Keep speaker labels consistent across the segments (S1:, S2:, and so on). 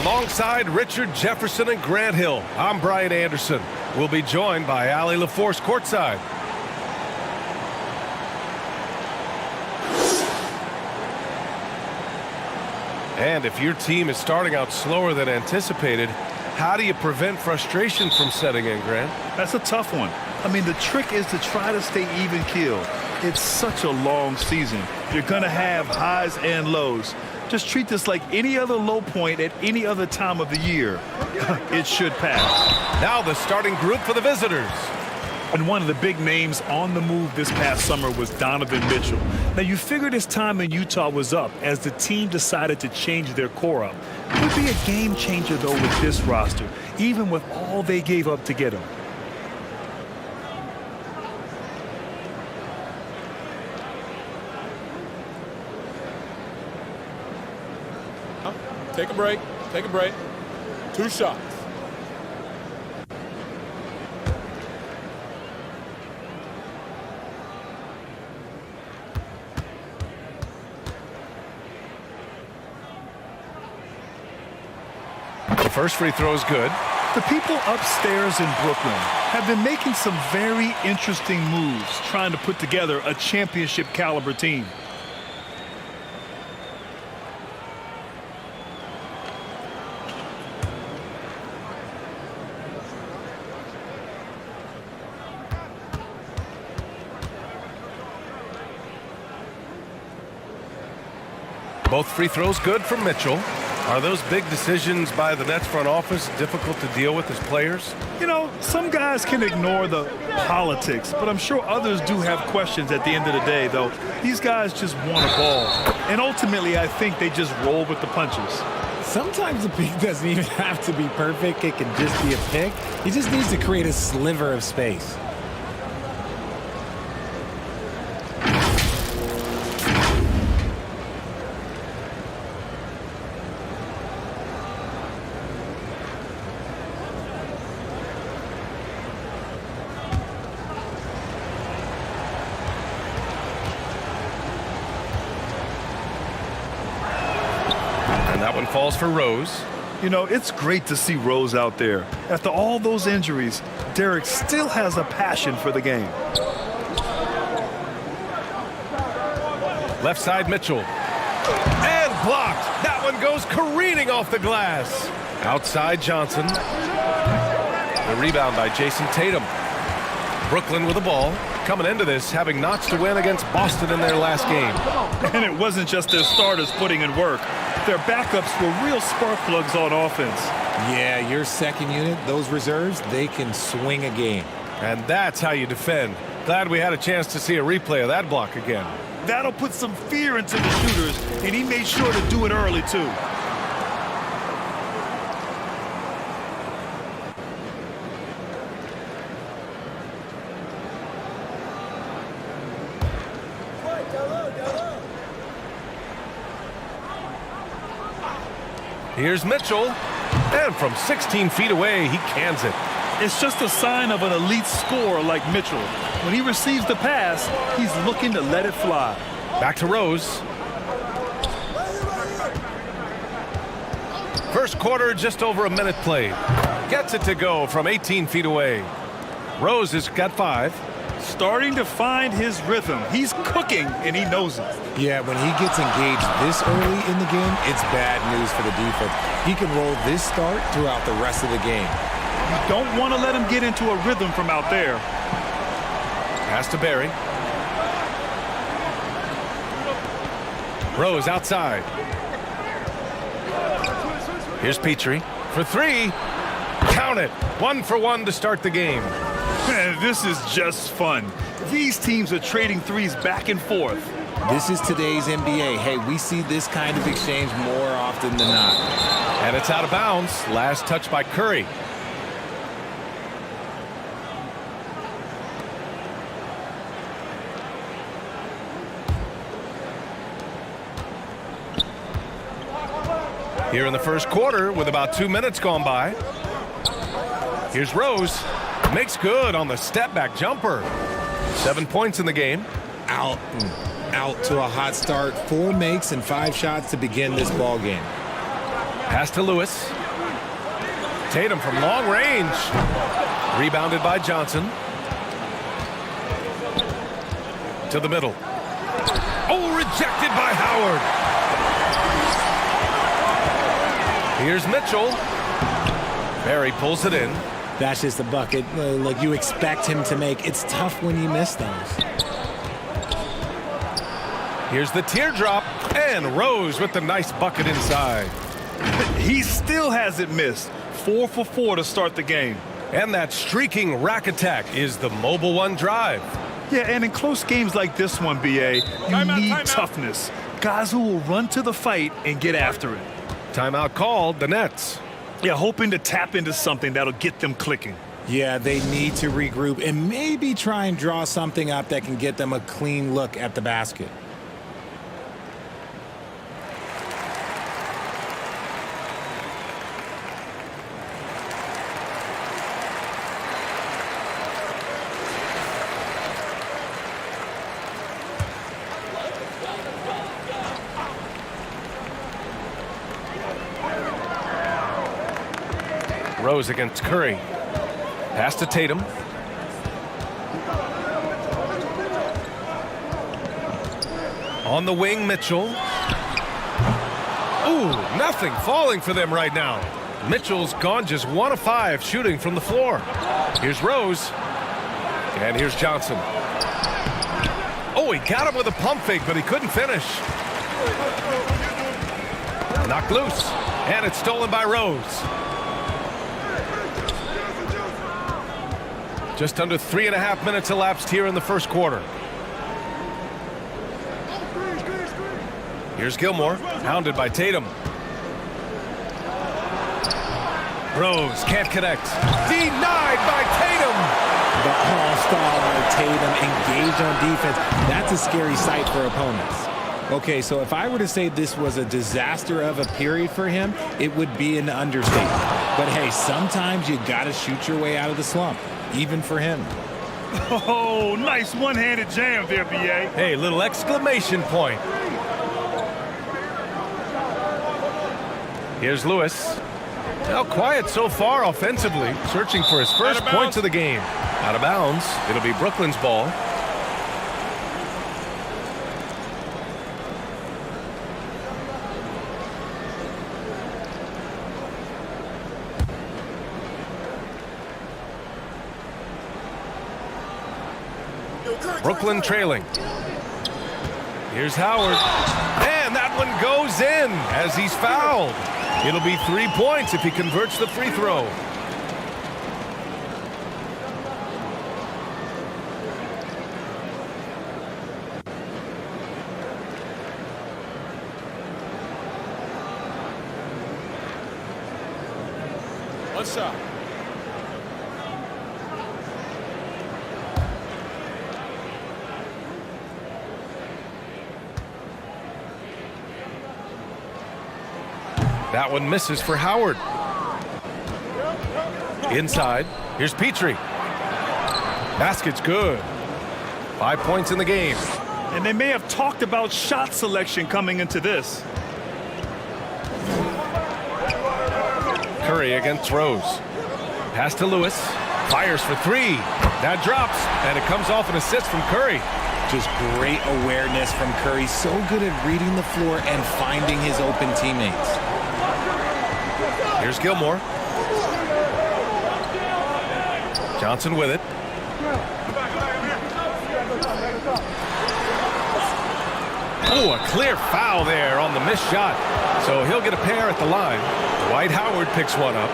S1: Alongside Richard Jefferson and Grant Hill, I'm Brian Anderson. We'll be joined by Allie LaForce courtside. And if your team is starting out slower than anticipated, how do you prevent frustration from setting in, Grant?
S2: That's a tough one. I mean, the trick is to try to stay even-keeled. It's such a long season. You're going to have highs and lows. Just treat this like any other low point at any other time of the year. It should pass.
S1: Now the starting group for the visitors.
S2: And one of the big names on the move this past summer was Donavon Mitchell. Now, you figured his time in Utah was up as the team decided to change their core up. Could be a game changer, though, with this roster, even with all they gave up to get him.
S3: Take a break. Take a break. 2 shots.
S1: The first free throw is good.
S2: The people upstairs in Brooklyn have been making some very interesting moves trying to put together a championship caliber team.
S1: Both free throws good from Mitchell. Are those big decisions by the Nets front office difficult to deal with as players?
S2: You know, some guys can ignore the politics, but I'm sure others do have questions at the end of the day, though. These guys just want a ball. And ultimately, I think they just roll with the punches.
S4: Sometimes the pick doesn't even have to be perfect. It can just be a pick. He just needs to create a sliver of space.
S1: That one falls for Rose.
S2: You know, it's great to see Rose out there. After all those injuries, Derrick still has a passion for the game.
S1: Left side Mitchell. And blocked. That one goes careening off the glass. Outside Johnson. The rebound by Jayson Tatum. Brooklyn with the ball. Coming into this, having notched a win against Boston in their last game.
S2: And it wasn't just their starters putting in work. Their backups were real spark plugs on offense.
S4: Yeah, your second unit, those reserves, they can swing a game.
S1: And that's how you defend. Glad we had a chance to see a replay of that block again.
S2: That'll put some fear into the shooters, and he made sure to do it early, too.
S1: Here's Mitchell, and from 16 feet away, he cans it.
S2: It's just a sign of an elite scorer like Mitchell. When he receives the pass, he's looking to let it fly.
S1: Back to Rose. First quarter, just over a minute played. Gets it to go from 18 feet away. Rose has got 5.
S2: Starting to find his rhythm. He's cooking, and he knows it.
S4: Yeah, when he gets engaged this early in the game, it's bad news for the defense. He can roll this start throughout the rest of the game.
S2: You don't want to let him get into a rhythm from out there.
S1: Pass to Barry. Rose outside. Here's Petrie for 3. Count it. 1 for 1 to start the game.
S2: This is just fun. These teams are trading threes back and forth.
S4: This is today's NBA. Hey, we see this kind of exchange more often than not.
S1: And it's out of bounds. Last touch by Curry. Here in the first quarter with about 2 minutes gone by. Here's Rose. Makes good on the step-back jumper. 7 points in the game.
S4: Out to a hot start. 4 makes and 5 shots to begin this ball game.
S1: Pass to Lewis. Tatum from long range. Rebounded by Johnson. To the middle. Oh, rejected by Howard. Here's Mitchell. Barry pulls it in.
S4: That's just a bucket like you expect him to make. It's tough when you miss those.
S1: Here's the teardrop. And Rose with the nice bucket inside.
S2: He still hasn't missed. 4 for 4 to start the game.
S1: And that streaking rack attack is the Mobile One drive.
S2: Yeah, and in close games like this one, BA, you need toughness. Guys who will run to the fight and get after it.
S1: Timeout called, the Nets.
S2: Yeah, hoping to tap into something that'll get them clicking.
S4: Yeah, they need to regroup and maybe try and draw something up that can get them a clean look at the basket.
S1: Rose against Curry. Pass to Tatum. On the wing, Mitchell. Ooh, nothing falling for them right now. Mitchell's gone just 1 of 5 shooting from the floor. Here's Rose. And here's Johnson. Oh, he got him with a pump fake, but he couldn't finish. Knocked loose. And it's stolen by Rose. Just under 3.5 minutes elapsed here in the first quarter. Here's Gilmore, hounded by Tatum. Rose can't connect. Denied by Tatum.
S4: The all-star Tatum engaged on defense. That's a scary sight for opponents. Okay, so if I were to say this was a disaster of a period for him, it would be an understatement. But hey, sometimes you got to shoot your way out of the slump. Even for him.
S2: Oh, nice one-handed jam there, BA.
S1: Hey, little exclamation point. Here's Lewis. Now quiet so far offensively, searching for his first points of the game. Out of bounds. It'll be Brooklyn's ball. Brooklyn trailing. Here's Howard. And that one goes in as he's fouled. It'll be 3 points if he converts the free throw.
S3: One shot.
S1: That one misses for Howard. Inside. Here's Petrie. Basket's good. 5 points in the game.
S2: And they may have talked about shot selection coming into this.
S1: Curry against Rose. Pass to Lewis. Fires for 3. That drops, and it comes off an assist from Curry.
S4: Just great awareness from Curry. So good at reading the floor and finding his open teammates.
S1: Here's Gilmore. Johnson with it. Oh, a clear foul there on the missed shot. So he'll get a pair at the line. Dwight Howard picks one up.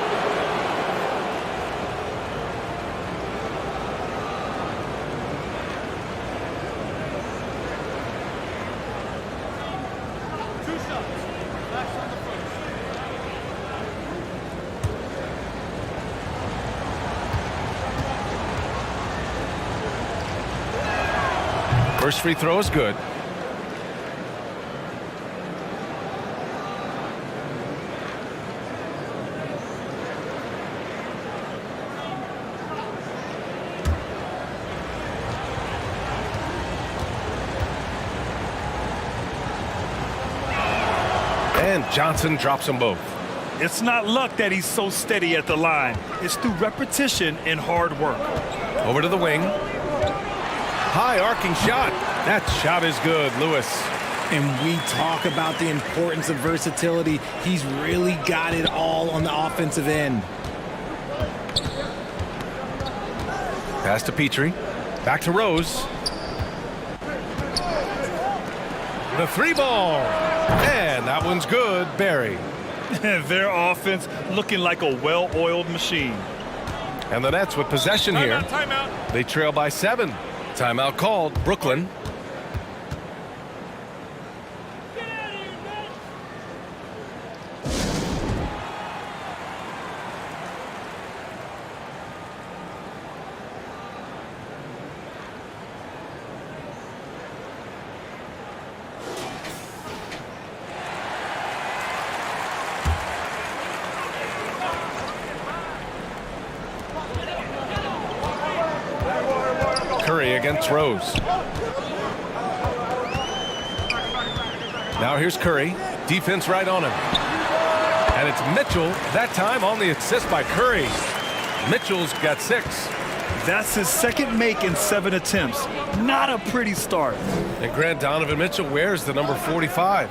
S1: First free throw is good. And Johnson drops them both.
S2: It's not luck that he's so steady at the line. It's through repetition and hard work.
S1: Over to the wing. High arcing shot. That shot is good, Lewis.
S4: And we talk about the importance of versatility. He's really got it all on the offensive end.
S1: Pass to Petrie. Back to Rose. The three ball. And that one's good. Barry.
S2: Their offense looking like a well-oiled machine.
S1: And the Nets with possession here.
S3: Timeout.
S1: They trail by 7. Timeout called. Brooklyn. Curry against Rose. Now here's Curry. Defense right on him. And it's Mitchell, that time on the assist by Curry. Mitchell's got 6.
S2: That's his second make in 7 attempts. Not a pretty start.
S1: And Grant, Donovan Mitchell wears the number 45.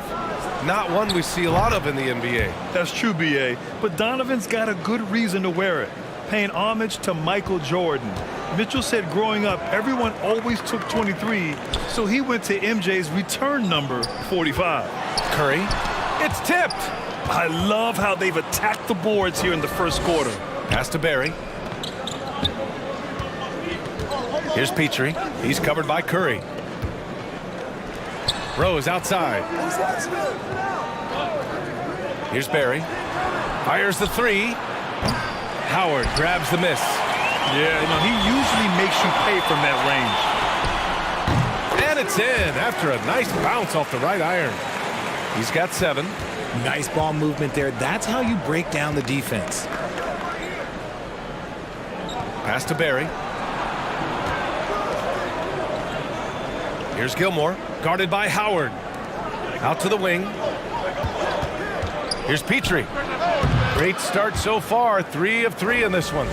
S1: Not one we see a lot of in the NBA.
S2: That's true, B.A., but Donovan's got a good reason to wear it, paying homage to Michael Jordan. Mitchell said growing up, everyone always took 23, so he went to MJ's return number, 45.
S1: Curry, it's tipped.
S2: I love how they've attacked the boards here in the first quarter.
S1: Pass to Barry. Here's Petrie. He's covered by Curry. Rose outside. Here's Barry. Fires the 3. Howard grabs the miss.
S2: Yeah, he usually makes you pay from that range.
S1: And it's in after a nice bounce off the right iron. He's got 7.
S4: Nice ball movement there. That's how you break down the defense.
S1: Pass to Barry. Here's Gilmore, guarded by Howard. Out to the wing. Here's Petrie. Great start so far. 3 of 3 in this one.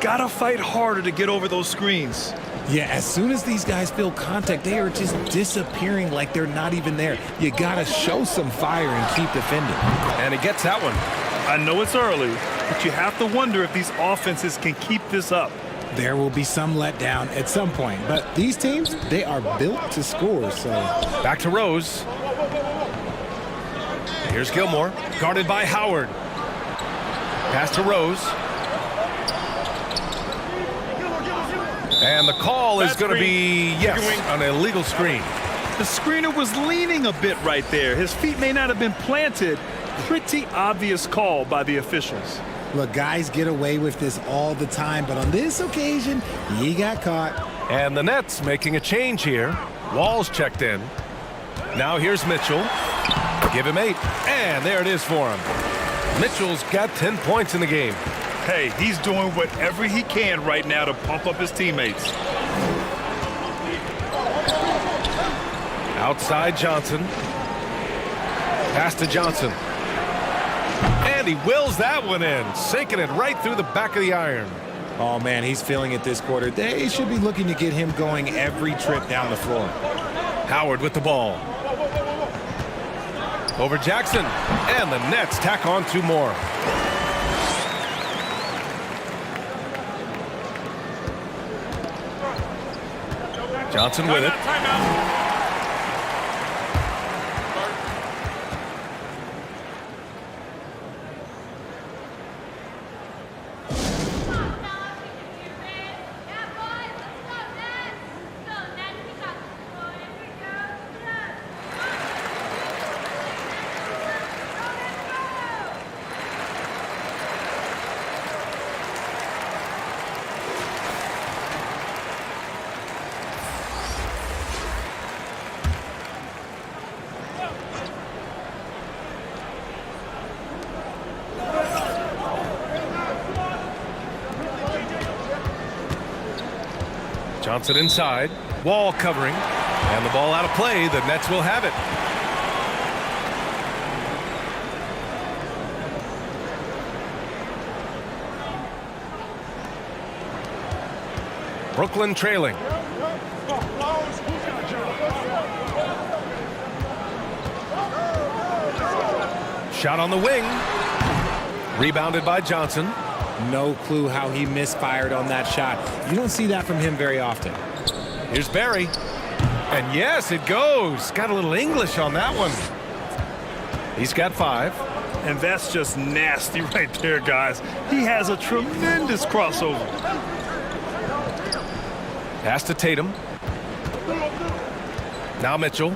S2: Gotta fight harder to get over those screens.
S4: Yeah, as soon as these guys feel contact, they are just disappearing like they're not even there. You gotta show some fire and keep defending.
S1: And he gets that one.
S2: I know it's early, but you have to wonder if these offenses can keep this up.
S4: There will be some letdown at some point, but these teams, they are built to score, so.
S1: Back to Rose. Here's Gilmore, guarded by Howard. Pass to Rose. And the call is going to be, yes, an illegal screen.
S2: The screener was leaning a bit right there. His feet may not have been planted. Pretty obvious call by the officials.
S4: Look, guys get away with this all the time, but on this occasion, he got caught.
S1: And the Nets making a change here. Wall's checked in. Now here's Mitchell. Give him 8. And there it is for him. Mitchell's got 10 points in the game.
S2: Hey, he's doing whatever he can right now to pump up his teammates.
S1: Outside Johnson. Pass to Johnson. And he wills that one in, sinking it right through the back of the iron.
S4: Oh, man, he's feeling it this quarter. They should be looking to get him going every trip down the floor.
S1: Howard with the ball. Over Jackson. And the Nets tack on 2 more. Johnson with it. Johnson inside. Wall covering. And the ball out of play. The Nets will have it. Brooklyn trailing. Shot on the wing. Rebounded by Johnson.
S4: No clue how he misfired on that shot. You don't see that from him very often.
S1: Here's Barry. And yes, it goes. Got a little English on that one. He's got 5.
S2: And that's just nasty right there, guys. He has a tremendous crossover.
S1: Pass to Tatum. Now Mitchell.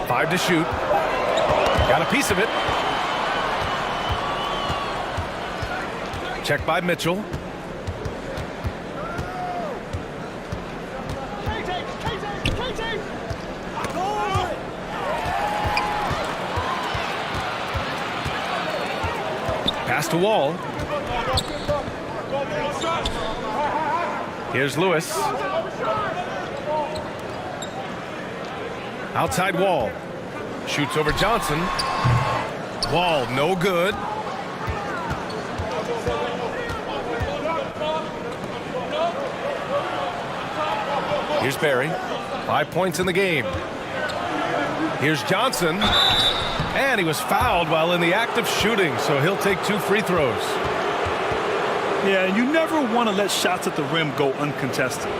S1: 5 to shoot. Got a piece of it. Check by Mitchell. Pass to Wall. Here's Lewis. Outside Wall. Shoots over Johnson. Wall, no good. Here's Barry. 5 points in the game. Here's Johnson. And he was fouled while in the act of shooting, so he'll take 2 free throws.
S2: Yeah, you never want to let shots at the rim go uncontested.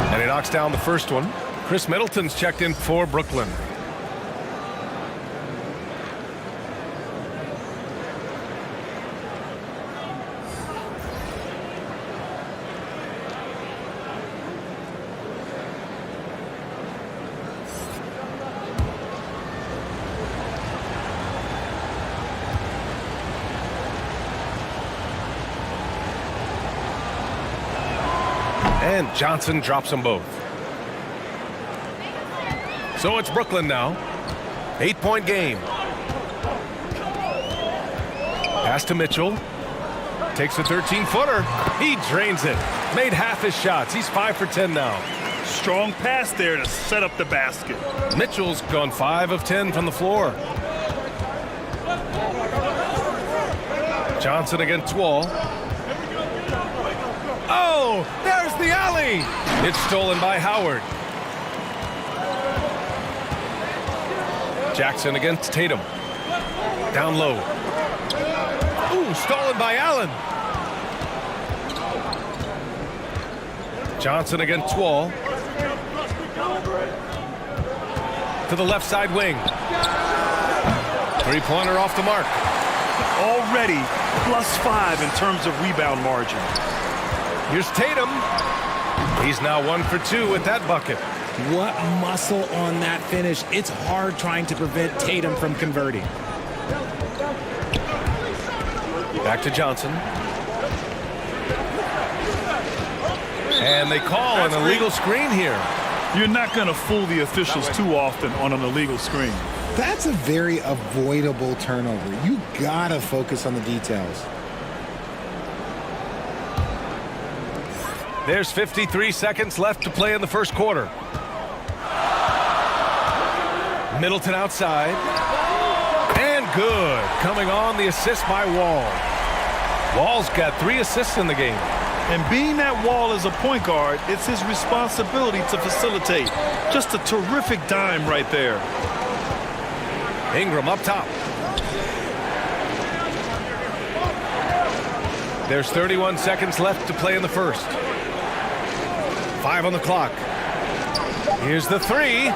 S1: And he knocks down the first one. Chris Middleton's checked in for Brooklyn. And Johnson drops them both. So it's Brooklyn now. 8-point game. Pass to Mitchell. Takes a 13-footer. He drains it. Made half his shots. He's 5 for 10 now.
S2: Strong pass there to set up the basket.
S1: Mitchell's gone 5 of 10 from the floor. Johnson against Wall. Oh, there's the alley. It's stolen by Howard. Jackson against Tatum. Down low. Ooh, stolen by Allen. Johnson against Wall. To the left side wing. 3-pointer off the mark.
S2: Already +5 in terms of rebound margin.
S1: Here's Tatum. He's now 1 for 2 with that bucket.
S4: What muscle on that finish. It's hard trying to prevent Tatum from converting.
S1: Back to Johnson. And they call an illegal screen here.
S2: You're not going to fool the officials too often on an illegal screen.
S4: That's a very avoidable turnover. You gotta focus on the details.
S1: There's 53 seconds left to play in the first quarter. Middleton outside. And good. Coming on, the assist by Wall. Wall's got 3 assists in the game.
S2: And being that Wall is a point guard, it's his responsibility to facilitate. Just a terrific dime right there.
S1: Ingram up top. There's 31 seconds left to play in the first. 5 on the clock. Here's the 3.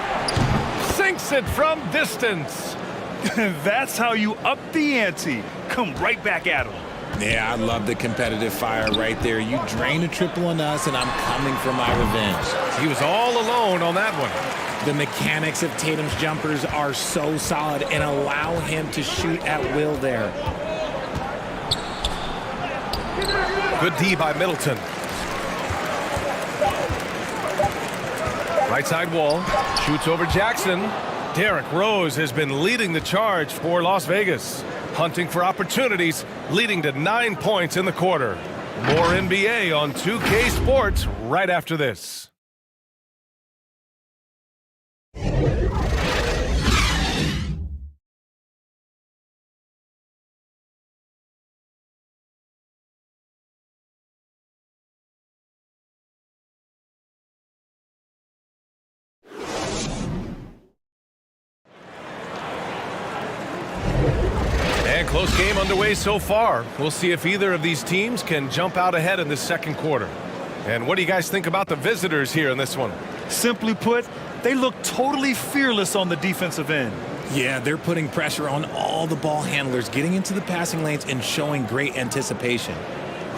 S1: Sinks it from distance.
S2: That's how you up the ante. Come right back at him.
S4: Yeah, I love the competitive fire right there. You drain a triple on us, and I'm coming for my revenge.
S1: He was all alone on that one.
S4: The mechanics of Tatum's jumpers are so solid and allow him to shoot at will there.
S1: Good D by Middleton. Right side wall. Shoots over Jackson. Derrick Rose has been leading the charge for Las Vegas. Hunting for opportunities, leading to 9 points in the quarter. More NBA on 2K Sports right after this. And close game underway so far. We'll see if either of these teams can jump out ahead in this second quarter. And what do you guys think about the visitors here in this one?
S2: Simply put, they look totally fearless on the defensive end.
S4: Yeah, they're putting pressure on all the ball handlers, getting into the passing lanes and showing great anticipation.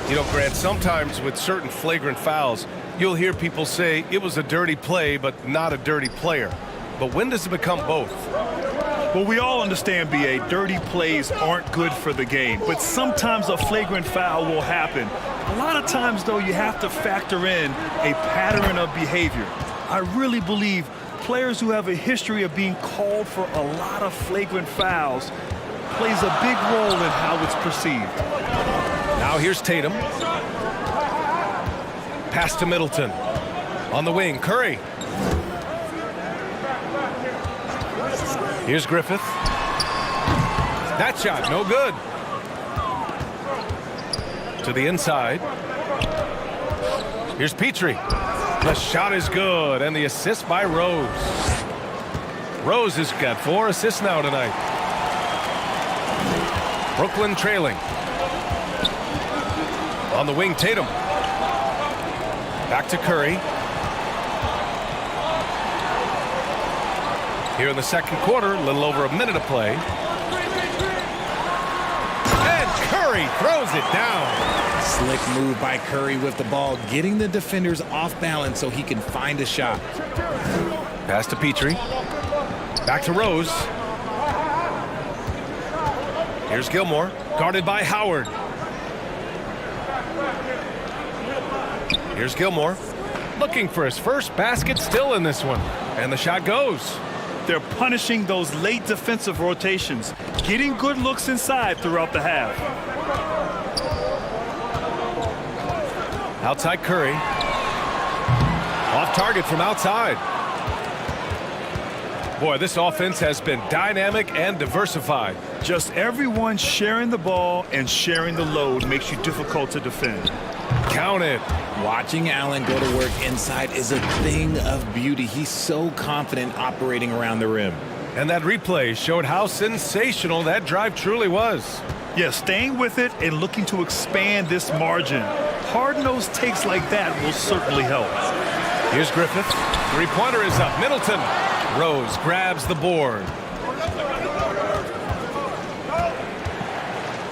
S1: You know, Grant, sometimes with certain flagrant fouls, you'll hear people say it was a dirty play, but not a dirty player. But when does it become both?
S2: Well, we all understand, B.A., dirty plays aren't good for the game, but sometimes a flagrant foul will happen. A lot of times, though, you have to factor in a pattern of behavior. I really believe players who have a history of being called for a lot of flagrant fouls plays a big role in how it's perceived.
S1: Now here's Tatum. Pass to Middleton. On the wing, Curry. Here's Griffith. That shot, no good. To the inside. Here's Petrie. The shot is good, and the assist by Rose. Rose has got 4 assists now tonight. Brooklyn trailing. On the wing, Tatum. Back to Curry. Here in the second quarter, a little over a minute of play. And Curry throws it down.
S4: Slick move by Curry with the ball, getting the defenders off balance so he can find a shot.
S1: Pass to Petrie. Back to Rose. Here's Gilmore, guarded by Howard. Here's Gilmore, looking for his first basket still in this one. And the shot goes.
S2: They're punishing those late defensive rotations, getting good looks inside throughout the half.
S1: Outside Curry. Off target from outside. Boy, this offense has been dynamic and diversified.
S2: Just everyone sharing the ball and sharing the load makes you difficult to defend.
S1: Count it.
S4: Watching Allen go to work inside is a thing of beauty. He's so confident operating around the rim.
S1: And that replay showed how sensational that drive truly was.
S2: Yeah, staying with it and looking to expand this margin. Hard-nosed takes like that will certainly help.
S1: Here's Griffith. Three-pointer is up. Middleton. Rose grabs the board.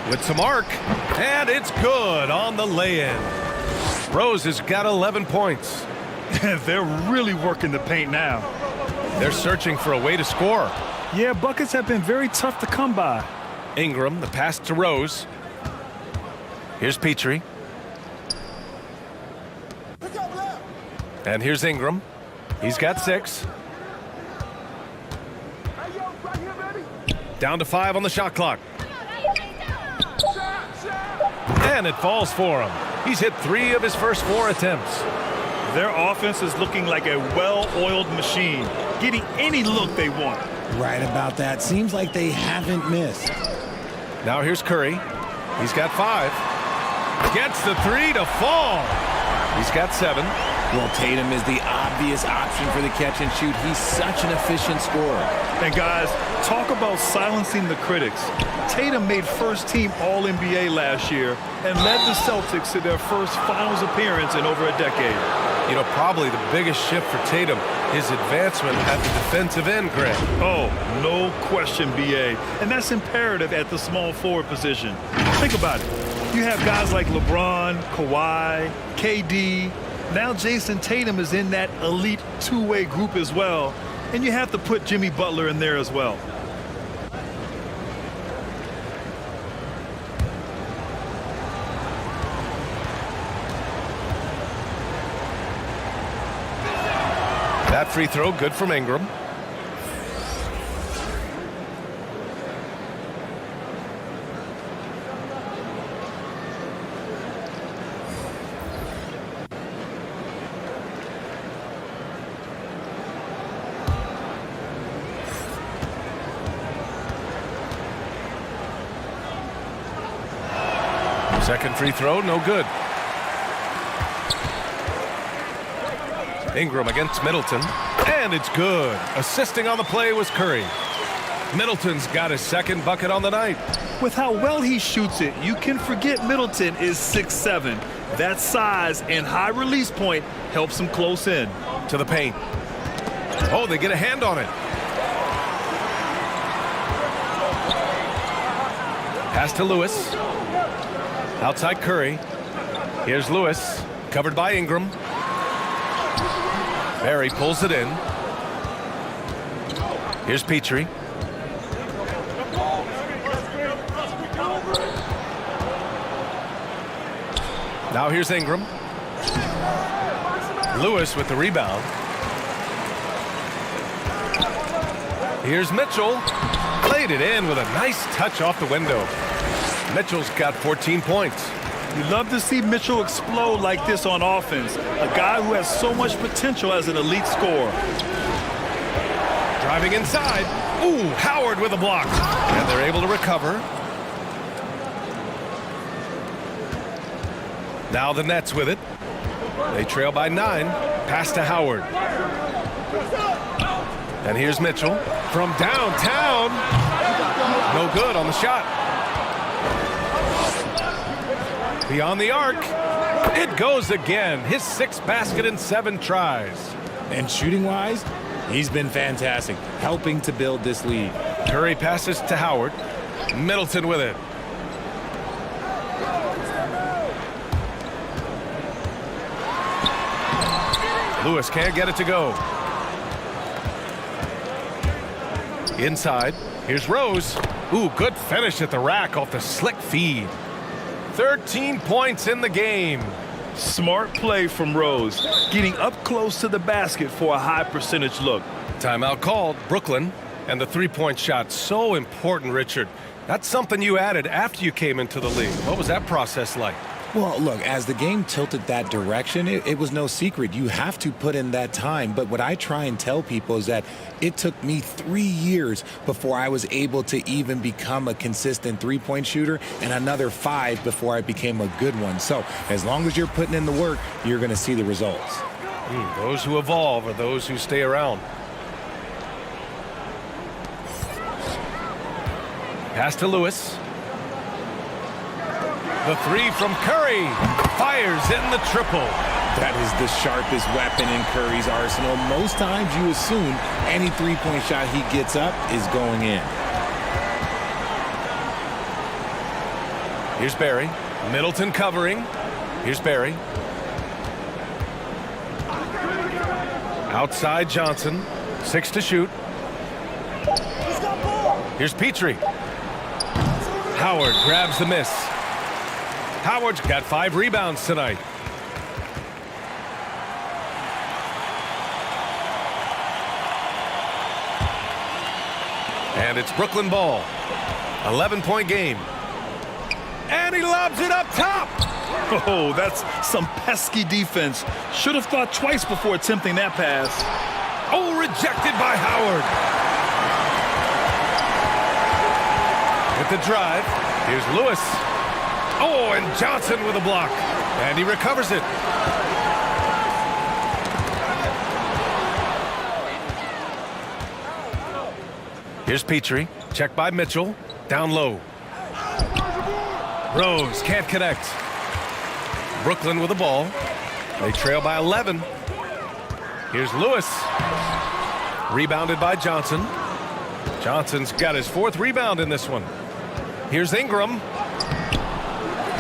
S1: With some arc. And it's good on the lay-in. Rose has got 11 points.
S2: They're really working the paint now.
S1: They're searching for a way to score.
S2: Yeah, buckets have been very tough to come by.
S1: Ingram, the pass to Rose. Here's Petrie. And here's Ingram. He's got 6. Down to 5 on the shot clock. And it falls for him. He's hit 3 of his first 4 attempts.
S2: Their offense is looking like a well-oiled machine, getting any look they want.
S4: Right about that. Seems like they haven't missed.
S1: Now here's Curry. He's got 5. Gets the 3 to fall. He's got 7.
S4: Well, Tatum is the obvious option for the catch and shoot. He's such an efficient scorer.
S2: And guys, talk about silencing the critics. Tatum made first-team All-NBA last year and led the Celtics to their first finals appearance in over a decade.
S1: You know, probably the biggest shift for Tatum, his advancement at the defensive end, Greg.
S2: Oh, no question, B.A. And that's imperative at the small forward position. Think about it. You have guys like LeBron, Kawhi, KD. Now Jayson Tatum is in that elite two-way group as well. And you have to put Jimmy Butler in there as well.
S1: That That free throw good from Ingram. Second free throw, no good. Ingram against Middleton, and it's good. Assisting on the play was Curry. Middleton's got his second bucket on the night.
S2: With how well he shoots it, you can forget Middleton is 6'7". That size and high release point helps him close in.
S1: To the paint. Oh, they get a hand on it. Pass to Lewis. Outside Curry. Here's Lewis, covered by Ingram. Barry pulls it in. Here's Petrie. Now here's Ingram. Lewis with the rebound. Here's Mitchell. Played it in with a nice touch off the window. Mitchell's got 14 points.
S2: You love to see Mitchell explode like this on offense. A guy who has so much potential as an elite scorer.
S1: Driving inside. Ooh, Howard with a block. And they're able to recover. Now the Nets with it. They trail by 9. Pass to Howard. And here's Mitchell from downtown. No good on the shot. Beyond the arc. It goes again. His 6th basket in 7 tries.
S4: And shooting-wise, he's been fantastic, helping to build this lead.
S1: Curry passes to Howard. Middleton with it. Lewis can't get it to go. Inside. Here's Rose. Ooh, good finish at the rack off the slick feed. 13 points in the game.
S2: Smart play from Rose, getting up close to the basket for a high percentage look.
S1: Timeout called. Brooklyn. And the three-point shot, so important, Richard. That's something you added after you came into the league. What was that process like?
S4: Well, look, as the game tilted that direction, it was no secret. You have to put in that time. But what I try and tell people is that it took me 3 years before I was able to even become a consistent three-point shooter, and another 5 before I became a good one. So as long as you're putting in the work, you're going to see the results.
S1: Those who evolve are those who stay around. Pass to Lewis. The 3 from Curry. Fires in the triple.
S4: That is the sharpest weapon in Curry's arsenal. Most times you assume any three-point shot he gets up is going in.
S1: Here's Barry. Middleton covering. Here's Barry. Outside Johnson. 6 to shoot. Here's Petrie. Howard grabs the miss. Howard's got 5 rebounds tonight. And it's Brooklyn ball. 11-point game. And he lobs it up top.
S2: Oh, that's some pesky defense. Should have thought twice before attempting that pass.
S1: Oh, rejected by Howard. With the drive, here's Lewis. Oh, and Johnson with a block. And he recovers it. Here's Petrie. Checked by Mitchell. Down low. Rose can't connect. Brooklyn with the ball. They trail by 11. Here's Lewis. Rebounded by Johnson. Johnson's got his 4th rebound in this one. Here's Ingram.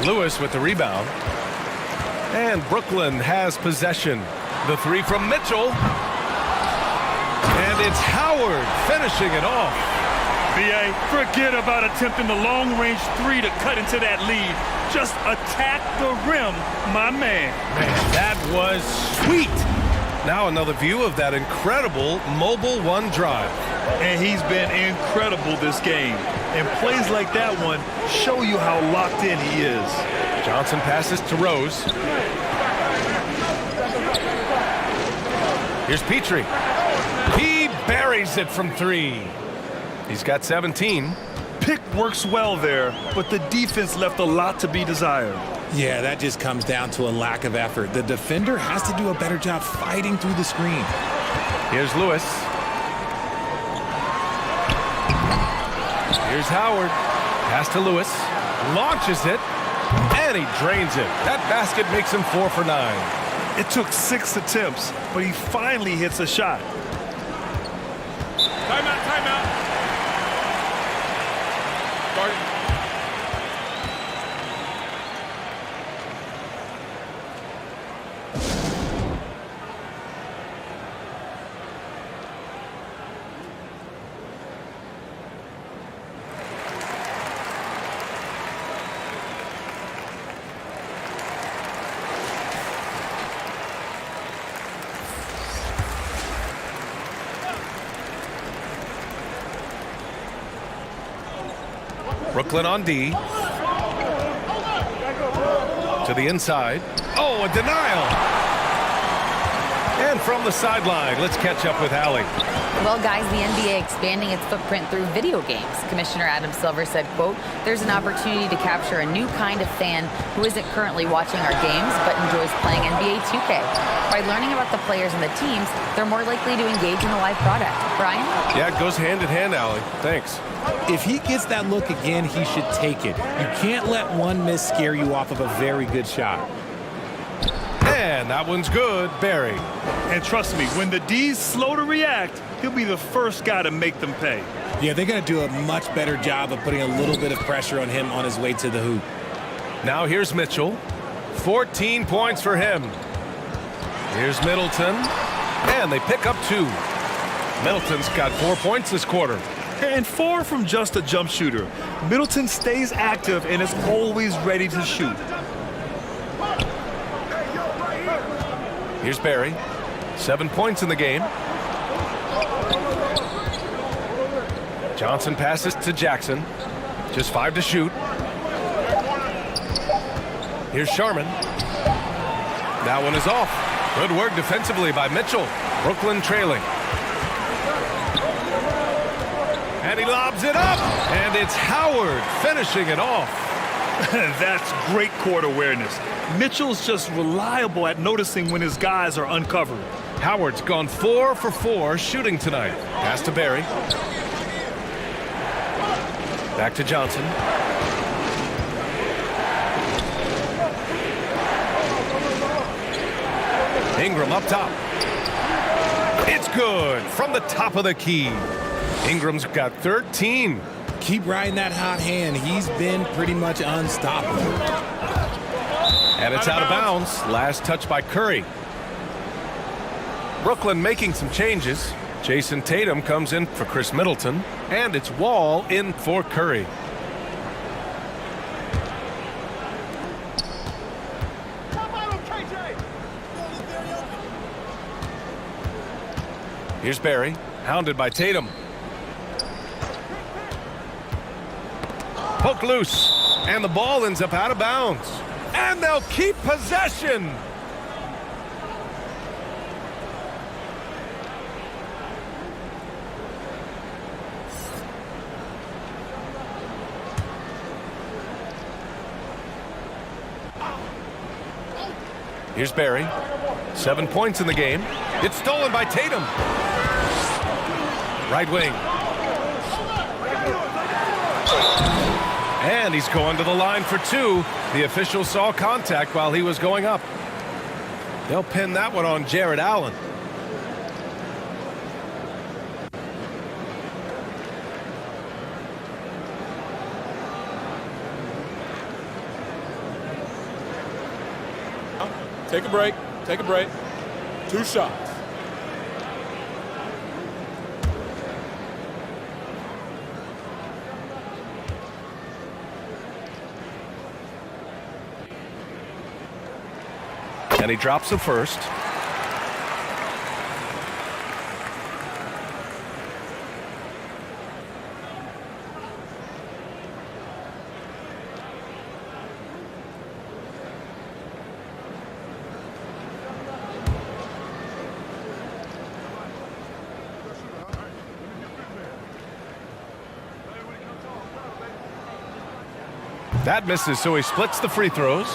S1: Lewis with the rebound. And Brooklyn has possession. The 3 from Mitchell. And it's Howard finishing it off.
S2: B.A., forget about attempting the long-range 3 to cut into that lead. Just attack the rim, my man.
S1: Man, that was sweet. Now another view of that incredible mobile one drive.
S2: And he's been incredible this game. And plays like that one show you how locked in he is.
S1: Johnson passes to Rose. Here's Petrie. He buries it from 3. He's got 17.
S2: Pick works well there, but the defense left a lot to be desired.
S4: Yeah, that just comes down to a lack of effort. The defender has to do a better job fighting through the screen.
S1: Here's Lewis. Here's Howard. Pass to Lewis. Launches it. And he drains it. That basket makes him 4 for 9.
S2: It took 6 attempts, but he finally hits a shot.
S3: Timeout, timeout. Start.
S1: Brooklyn on D. To the inside. Oh, a denial. And from the sideline, let's catch up with Allie.
S5: Well, guys, the NBA expanding its footprint through video games. Commissioner Adam Silver said, quote, "There's an opportunity to capture a new kind of fan who isn't currently watching our games but enjoys playing NBA 2K. By learning about the players and the teams, they're more likely to engage in the live product." Brian?
S1: Yeah, it goes hand in hand, Allie. Thanks.
S4: If he gets that look again, he should take it. You can't let one miss scare you off of a very good shot.
S1: And that one's good. Barry.
S2: And trust me, when the D's slow to react, he'll be the first guy to make them pay.
S4: Yeah, they're going to do a much better job of putting a little bit of pressure on him on his way to the hoop.
S1: Now here's Mitchell. 14 points for him. Here's Middleton. And they pick up 2. Middleton's got 4 points this quarter.
S2: And 4 from just a jump shooter. Middleton stays active and is always ready to shoot.
S1: Here's Barry. 7 points in the game. Johnson passes to Jackson. Just 5 to shoot. Here's Sharman. That one is off. Good work defensively by Mitchell. Brooklyn trailing. And he lobs it up. And it's Howard finishing it off.
S2: That's great court awareness. Mitchell's just reliable at noticing when his guys are uncovered.
S1: Howard's gone 4 for 4 shooting tonight. Pass to Barry. Back to Johnson. Ingram up top. It's good from the top of the key. Ingram's got 13.
S4: Keep riding that hot hand. He's been pretty much unstoppable.
S1: And it's out of bounds. Last touch by Curry. Brooklyn making some changes. Jayson Tatum comes in for Chris Middleton. And it's Wall in for Curry. Here's Barry, hounded by Tatum. Poke loose, and the ball ends up out of bounds. And they'll keep possession. Here's Barry. 7 points in the game. It's stolen by Tatum. Right wing. And he's going to the line for 2. The official saw contact while he was going up. They'll pin that one on Jared Allen.
S3: Take a break. Take a break. 2 shots.
S1: And he drops the first. That misses, so he splits the free throws.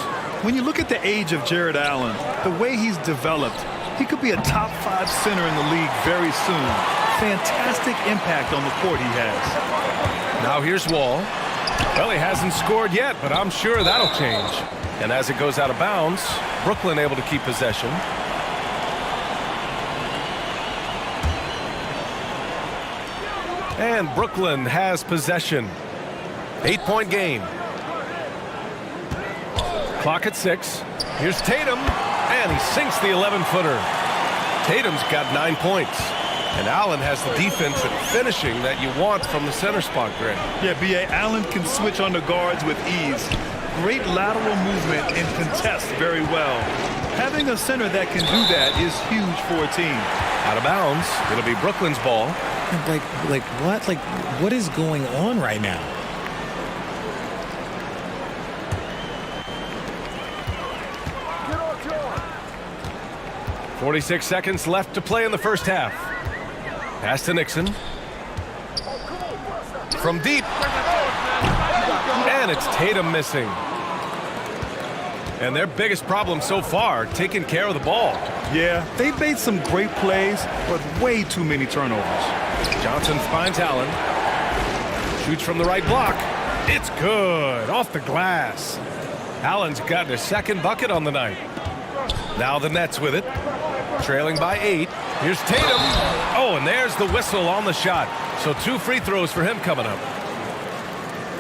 S2: When you look at the age of Jared Allen, the way he's developed, he could be a top 5 center in the league very soon. Fantastic impact on the court he has.
S1: Now here's Wall. Well, he hasn't scored yet, but I'm sure that'll change. And as it goes out of bounds, Brooklyn able to keep possession. And Brooklyn has possession. 8-point game. Clock at 6. Here's Tatum, and he sinks the 11-footer. Tatum's got 9 points. And Allen has the defense and finishing that you want from the center spot, Greg.
S2: Yeah, B.A. Allen can switch on the guards with ease. Great lateral movement and contests very well. Having a center that can do that is huge for a team.
S1: Out of bounds. It'll be Brooklyn's ball.
S4: Like what? Like, what is going on right now?
S1: .46 seconds left to play in the first half. Pass to Nixon. From deep. And it's Tatum missing. And their biggest problem so far, taking care of the ball.
S2: Yeah, they've made some great plays, but way too many turnovers.
S1: Johnson finds Allen. Shoots from the right block. It's good. Off the glass. Allen's gotten his second bucket on the night. Now the Nets with it. Trailing by 8. Here's Tatum. Oh, and there's the whistle on the shot. So 2 free throws for him coming up.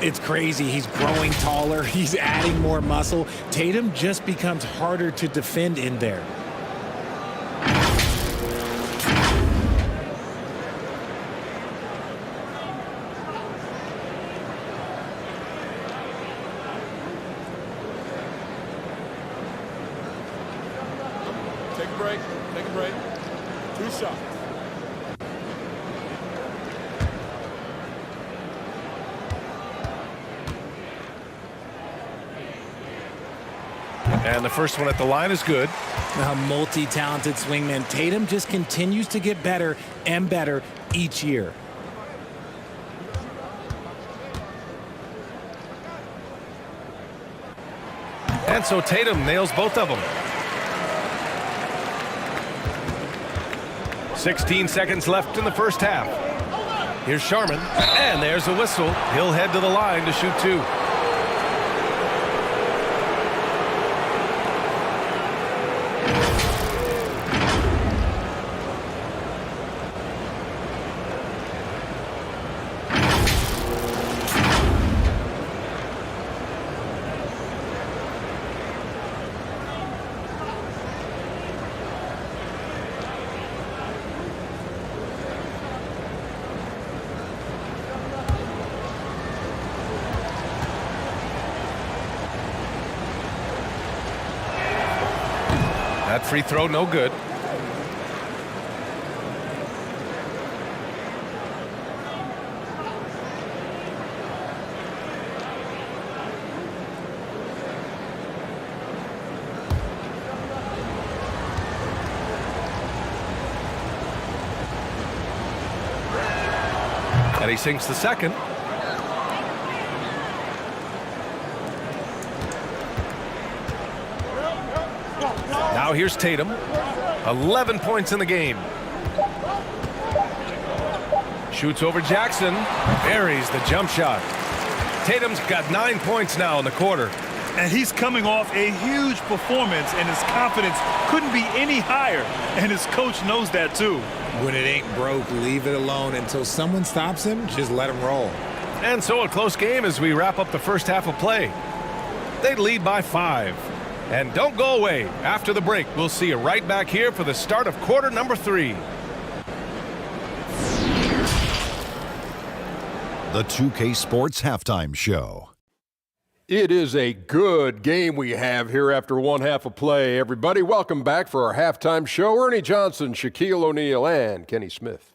S4: It's crazy. He's growing taller. He's adding more muscle. Tatum just becomes harder to defend in there.
S3: Take a break. Take a break. 2 shots.
S1: And the first one at the line is good.
S4: A multi-talented swingman. Tatum just continues to get better and better each year.
S1: And so Tatum nails both of them. 16 seconds left in the first half. Here's Sharman, and there's a whistle. He'll head to the line to shoot 2. That free throw, no good. And he sinks the second. Now here's Tatum. 11 points in the game. Shoots over Jackson. Buries the jump shot. Tatum's got 9 points now in the quarter.
S2: And he's coming off a huge performance, and his confidence couldn't be any higher. And his coach knows that too.
S4: When it ain't broke, leave it alone until someone stops him. Just let him roll.
S1: And so a close game as we wrap up the first half of play. They lead by 5. And don't go away. After the break, we'll see you right back here for the start of quarter number 3.
S6: The 2K Sports Halftime Show.
S7: It is a good game we have here after one half of play. Everybody, welcome back for our halftime show. Ernie Johnson, Shaquille O'Neal, and Kenny Smith.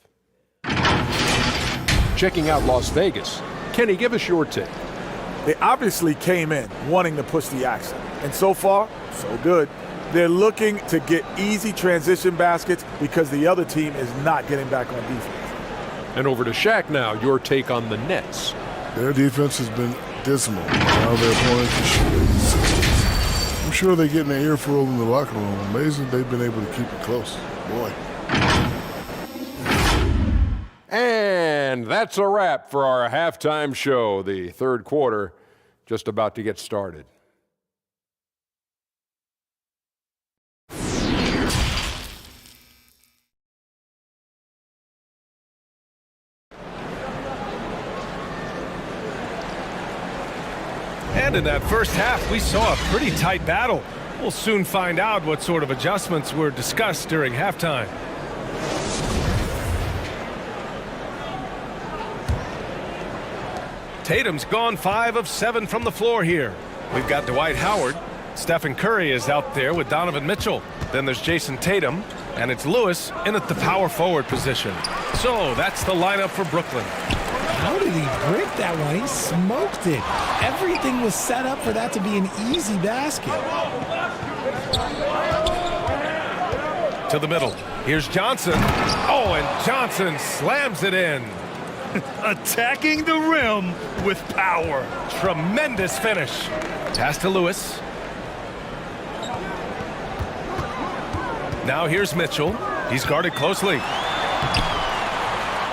S7: Checking out Las Vegas. Kenny, give us your take.
S3: They obviously came in wanting to push the action. And so far, so good. They're looking to get easy transition baskets because the other team is not getting back on defense.
S7: And over to Shaq now, your take on the Nets.
S8: Their defense has been dismal how their opponents are shooting. I'm sure they're getting their earful in the locker room. Amazing they've been able to keep it close. Boy.
S7: And that's a wrap for our halftime show. The third quarter just about to get started.
S1: And in that first half, we saw a pretty tight battle. We'll soon find out what sort of adjustments were discussed during halftime. Tatum's gone 5 of 7 from the floor here. We've got Dwight Howard. Stephen Curry is out there with Donovan Mitchell. Then there's Jayson Tatum, and it's Lewis in at the power forward position. So that's the lineup for Brooklyn.
S4: How did he break that one? He smoked it. Everything was set up for that to be an easy basket.
S1: To the middle. Here's Johnson. Oh, and Johnson slams it in.
S2: Attacking the rim with power.
S1: Tremendous finish. Pass to Lewis. Now here's Mitchell. He's guarded closely.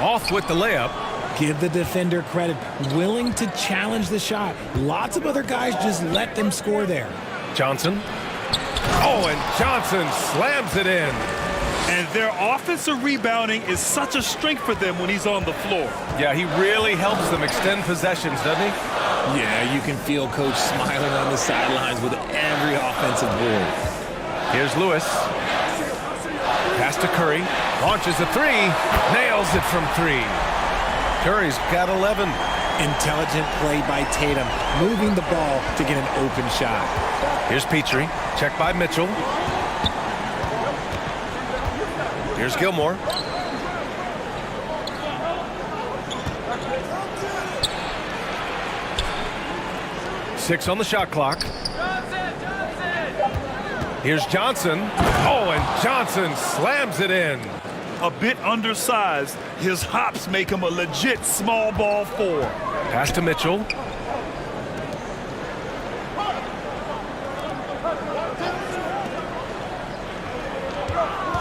S1: Off with the layup.
S4: Give the defender credit. Willing to challenge the shot. Lots of other guys just let them score there.
S1: Johnson. Oh, and Johnson slams it in.
S2: And their offensive rebounding is such a strength for them when he's on the floor.
S1: Yeah, he really helps them extend possessions, doesn't he?
S4: Yeah, you can feel Coach smiling on the sidelines with every offensive board.
S1: Here's Lewis. Pass to Curry. Launches a three. Nails it from 3. Curry's got 11.
S4: Intelligent play by Tatum, moving the ball to get an open shot.
S1: Here's Petrie. Checked by Mitchell. Here's Gilmore. Six on the shot clock. Here's Johnson. Oh, and Johnson slams it in.
S2: A bit undersized, his hops make him a legit small ball 4.
S1: Pass to Mitchell.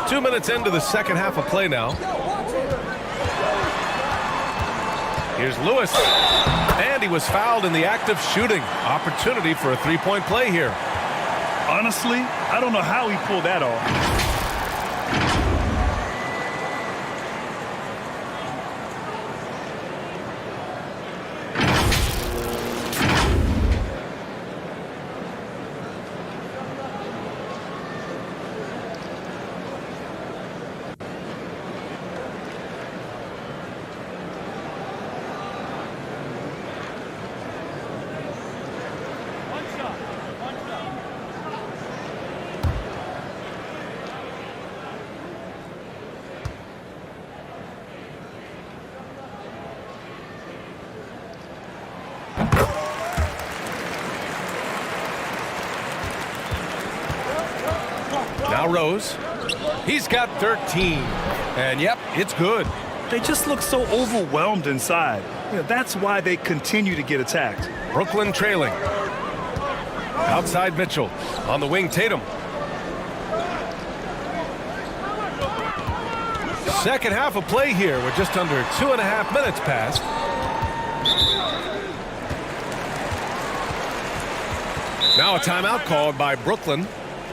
S1: Two minutes into the second half of play now. Here's Lewis. And he was fouled in the act of shooting. Opportunity for a three-point play here.
S2: Honestly, I don't know how he pulled that off.
S1: Now Rose. He's got 13. And yep, it's good.
S2: They just look so overwhelmed inside. You know, that's why they continue to get attacked.
S1: Brooklyn trailing. Outside Mitchell. On the wing, Tatum. Second half of play here. We're just under 2.5 minutes past. Now a timeout called by Brooklyn.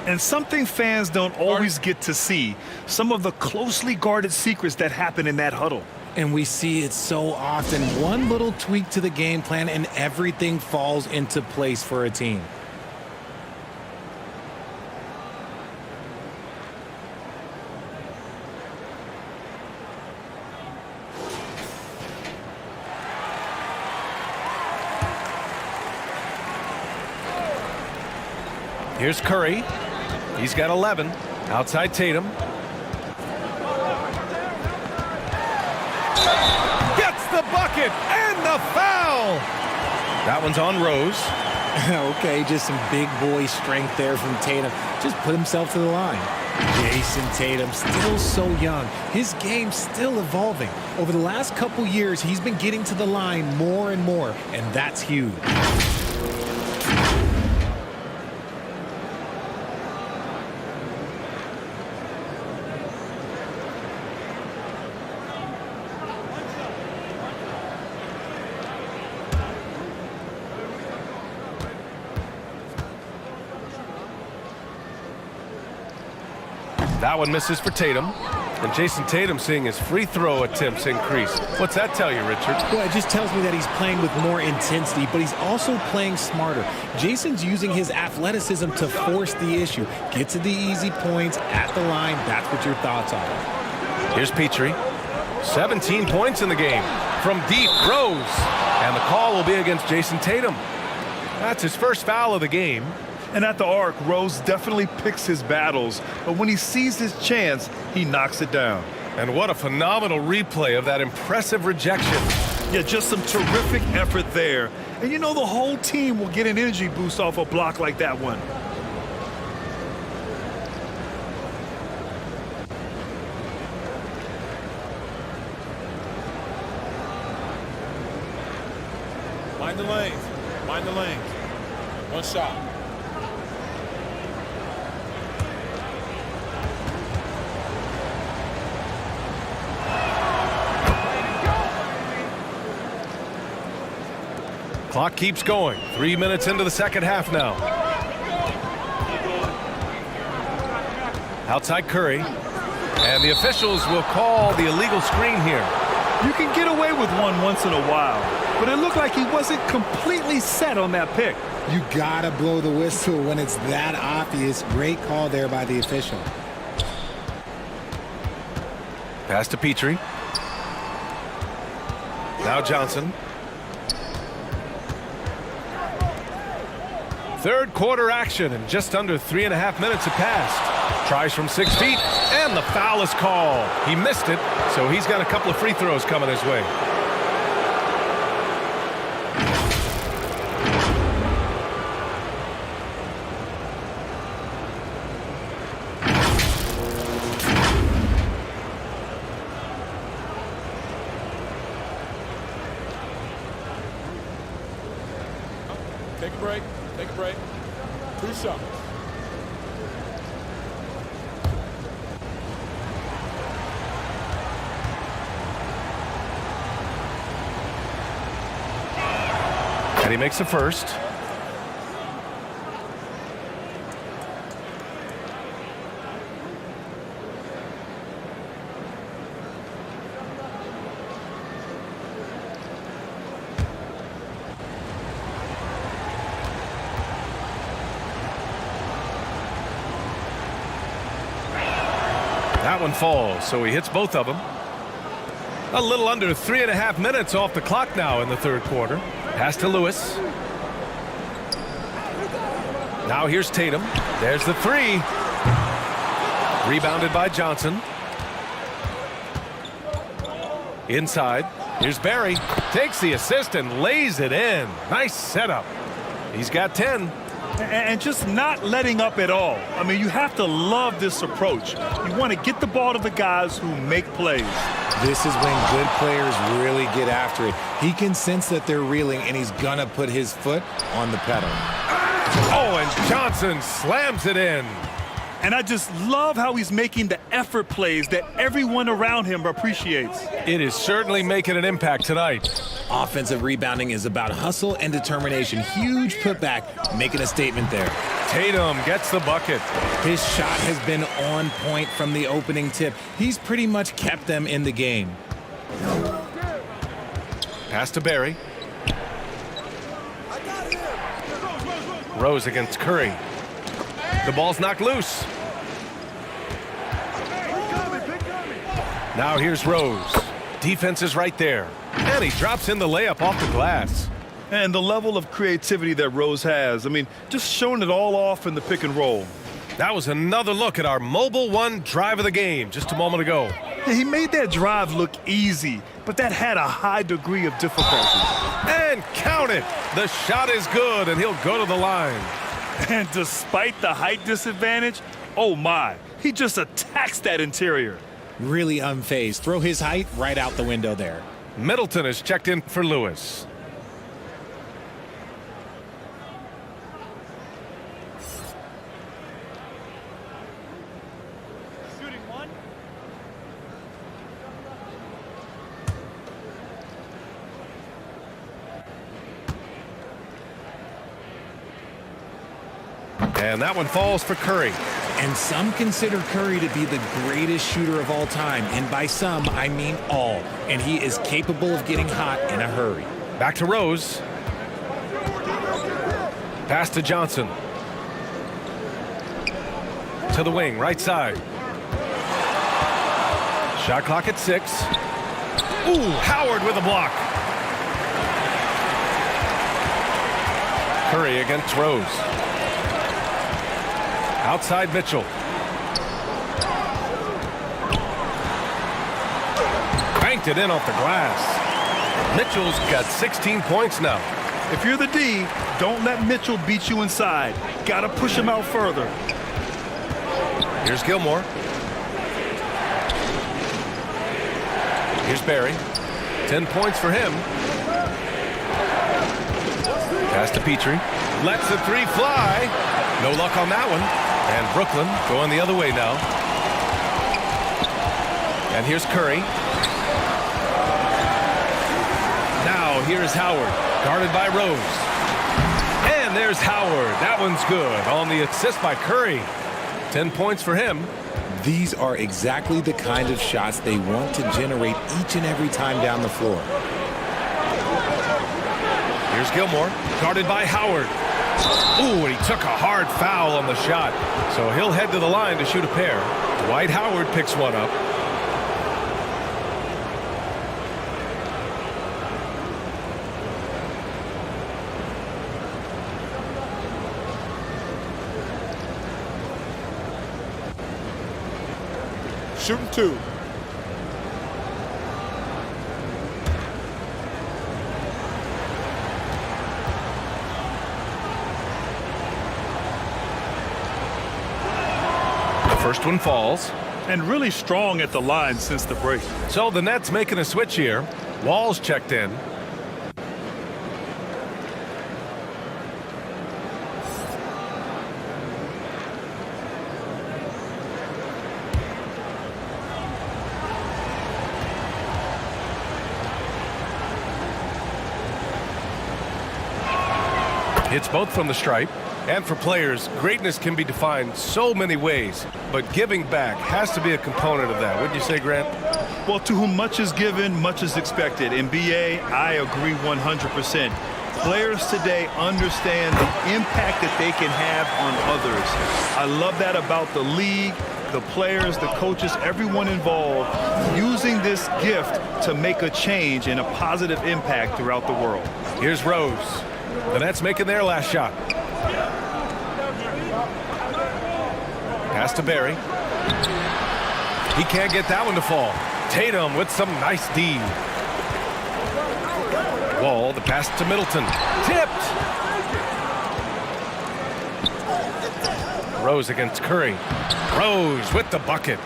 S2: And something fans don't always get to see, some of the closely guarded secrets that happen in that huddle.
S4: And we see it so often. One little tweak to the game plan and everything falls into place for a team.
S1: Here's Curry. He's got 11. Outside Tatum. Gets the bucket and the foul. That one's on Rose.
S4: Okay, just some big boy strength there from Tatum. Just put himself to the line. Jayson Tatum, still so young. His game's still evolving. Over the last couple years, he's been getting to the line more and more, and that's huge.
S1: That one misses for Tatum. And Jayson Tatum seeing his free throw attempts increase. What's that tell you, Richard?
S4: Well, it just tells me that he's playing with more intensity, but he's also playing smarter. Jason's using his athleticism to force the issue. Get to the easy points at the line. That's what your thoughts are.
S1: Here's Petrie. 17 points in the game. From deep, Rose. And the call will be against Jayson Tatum. That's his first foul of the game.
S2: And at the arc, Rose definitely picks his battles, but when he sees his chance, he knocks it down.
S1: And what a phenomenal replay of that impressive rejection.
S2: Yeah, just some terrific effort there. And you know the whole team will get an energy boost off a block like that one.
S9: Mind the lanes. Mind the lanes. One shot.
S1: Clock keeps going. 3 minutes into the second half now. Outside Curry. And the officials will call the illegal screen here.
S2: You can get away with one once in a while, but it looked like he wasn't completely set on that pick.
S4: You gotta blow the whistle when it's that obvious. Great call there by the official.
S1: Pass to Petrie. Now Johnson. Third quarter action, and just under 3.5 minutes have passed. Tries from 6 feet, and the foul is called. He missed it, so he's got a couple of free throws coming his way.
S9: Take a break. Take a break. 2 shots.
S1: And he makes the first. That one falls, so he hits both of them. A little under 3.5 minutes off the clock now in the third quarter. Pass to Lewis. Now here's Tatum. There's the three. Rebounded by Johnson. Inside. Here's Barry. Takes the assist and lays it in. Nice setup. He's got 10.
S2: And just not letting up at all. I mean, you have to love this approach. You want to get the ball to the guys who make plays.
S4: This is when good players really get after it. He can sense that they're reeling, and he's gonna put his foot on the pedal.
S1: Oh, and Johnson slams it in.
S2: And I just love how he's making the effort plays that everyone around him appreciates.
S1: It is certainly making an impact tonight.
S4: Offensive rebounding is about hustle and determination. Huge putback, making a statement there.
S1: Tatum gets the bucket.
S4: His shot has been on point from the opening tip. He's pretty much kept them in the game.
S1: Pass to Barry. Rose against Curry. The ball's knocked loose. Now here's Rose. Defense is right there. And he drops in the layup off the glass.
S2: And the level of creativity that Rose has. I mean, just showing it all off in the pick and roll.
S1: That was another look at our Mobile One drive of the game just a moment ago.
S2: Yeah, he made that drive look easy, but that had a high degree of difficulty.
S1: And count it. The shot is good, and he'll go to the line.
S2: And despite the height disadvantage, oh my, He just attacks that interior.
S4: Really unfazed. Throw his height right out the window there.
S1: Middleton is checked in for Lewis. And that one falls for Curry.
S4: And some consider Curry to be the greatest shooter of all time. And by some, I mean all. And he is capable of getting hot in a hurry.
S1: Back to Rose. Pass to Johnson. To the wing, right side. Shot clock at 6. Ooh, Howard with a block. Curry against Rose. Outside Mitchell. Banked it in off the glass. Mitchell's got 16 points now.
S2: If you're the D, don't let Mitchell beat you inside. Got to push him out further.
S1: Here's Gilmore. Here's Barry. 10 points for him. Pass to Petrie. Lets the three fly. No luck on that one. And Brooklyn going the other way now. And here's Curry. Now here's Howard, guarded by Rose. And there's Howard. That one's good on the assist by Curry. 10 points for him.
S4: These are exactly the kind of shots they want to generate each and every time down the floor.
S1: Here's Gilmore, guarded by Howard. Ooh, and he took a hard foul on the shot. So he'll head to the line to shoot a pair. Dwight Howard picks one up.
S9: Shooting 2.
S1: First one falls.
S2: And really strong at the line since the break.
S1: So the Nets making a switch here. Wall's checked in. Hits both from the stripe. And for players, greatness can be defined so many ways, but giving back has to be a component of that. Wouldn't you say, Grant?
S2: Well, to whom much is given, much is expected. In BA, I agree 100%. Players today understand the impact that they can have on others. I love that about the league, the players, the coaches, everyone involved, using this gift to make a change and a positive impact throughout the world.
S1: Here's Rose. The Nets making their last shot. Pass to Barry. He can't get that one to fall. Tatum with some nice D. Wall, the pass to Middleton. Tipped! Rose against Curry. Rose with the bucket.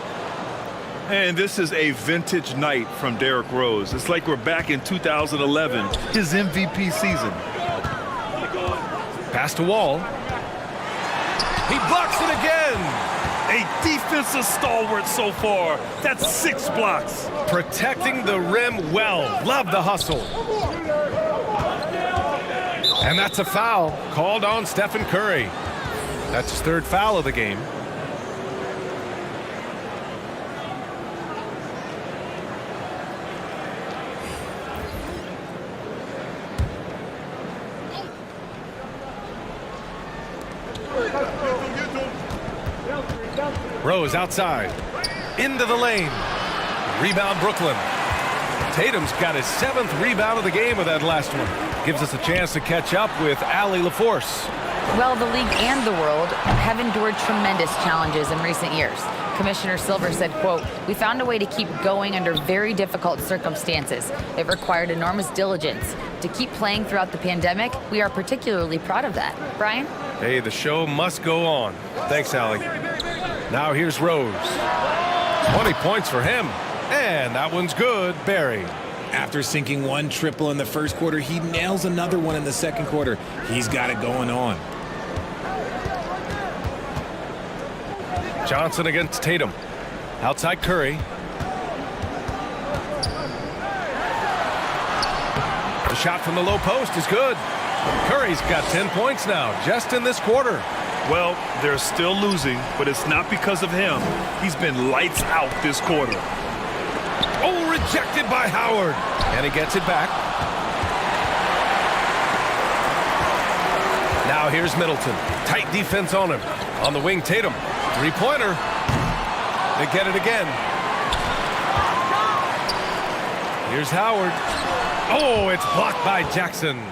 S2: And this is a vintage night from Derrick Rose. It's like we're back in 2011, his MVP season.
S1: Pass to Wall. He blocks it again.
S2: A defensive stalwart so far. That's 6 blocks.
S1: Protecting the rim well. Love the hustle. And that's a foul called on Stephen Curry. That's his 3rd foul of the game. Rose outside. Into the lane. Rebound Brooklyn. Tatum's got his 7th rebound of the game with that last one. Gives us a chance to catch up with Allie LaForce.
S5: Well, the league and the world have endured tremendous challenges in recent years. Commissioner Silver said, quote, "We found a way to keep going under very difficult circumstances. It required enormous diligence. To keep playing throughout the pandemic, we are particularly proud of that." Brian?
S1: Hey, the show must go on. Thanks, Allie. Now here's Rose. 20 points for him. And that one's good. Barry.
S4: After sinking one triple in the first quarter, he nails another one in the second quarter. He's got it going on.
S1: Johnson against Tatum. Outside Curry. The shot from the low post is good. Curry's got 10 points now, just in this quarter.
S2: Well, they're still losing, but it's not because of him. He's been lights out this quarter.
S1: Oh, rejected by Howard. And he gets it back. Now here's Middleton. Tight defense on him. On the wing, Tatum. Three-pointer. They get it again. Here's Howard. Oh, it's blocked by Jackson.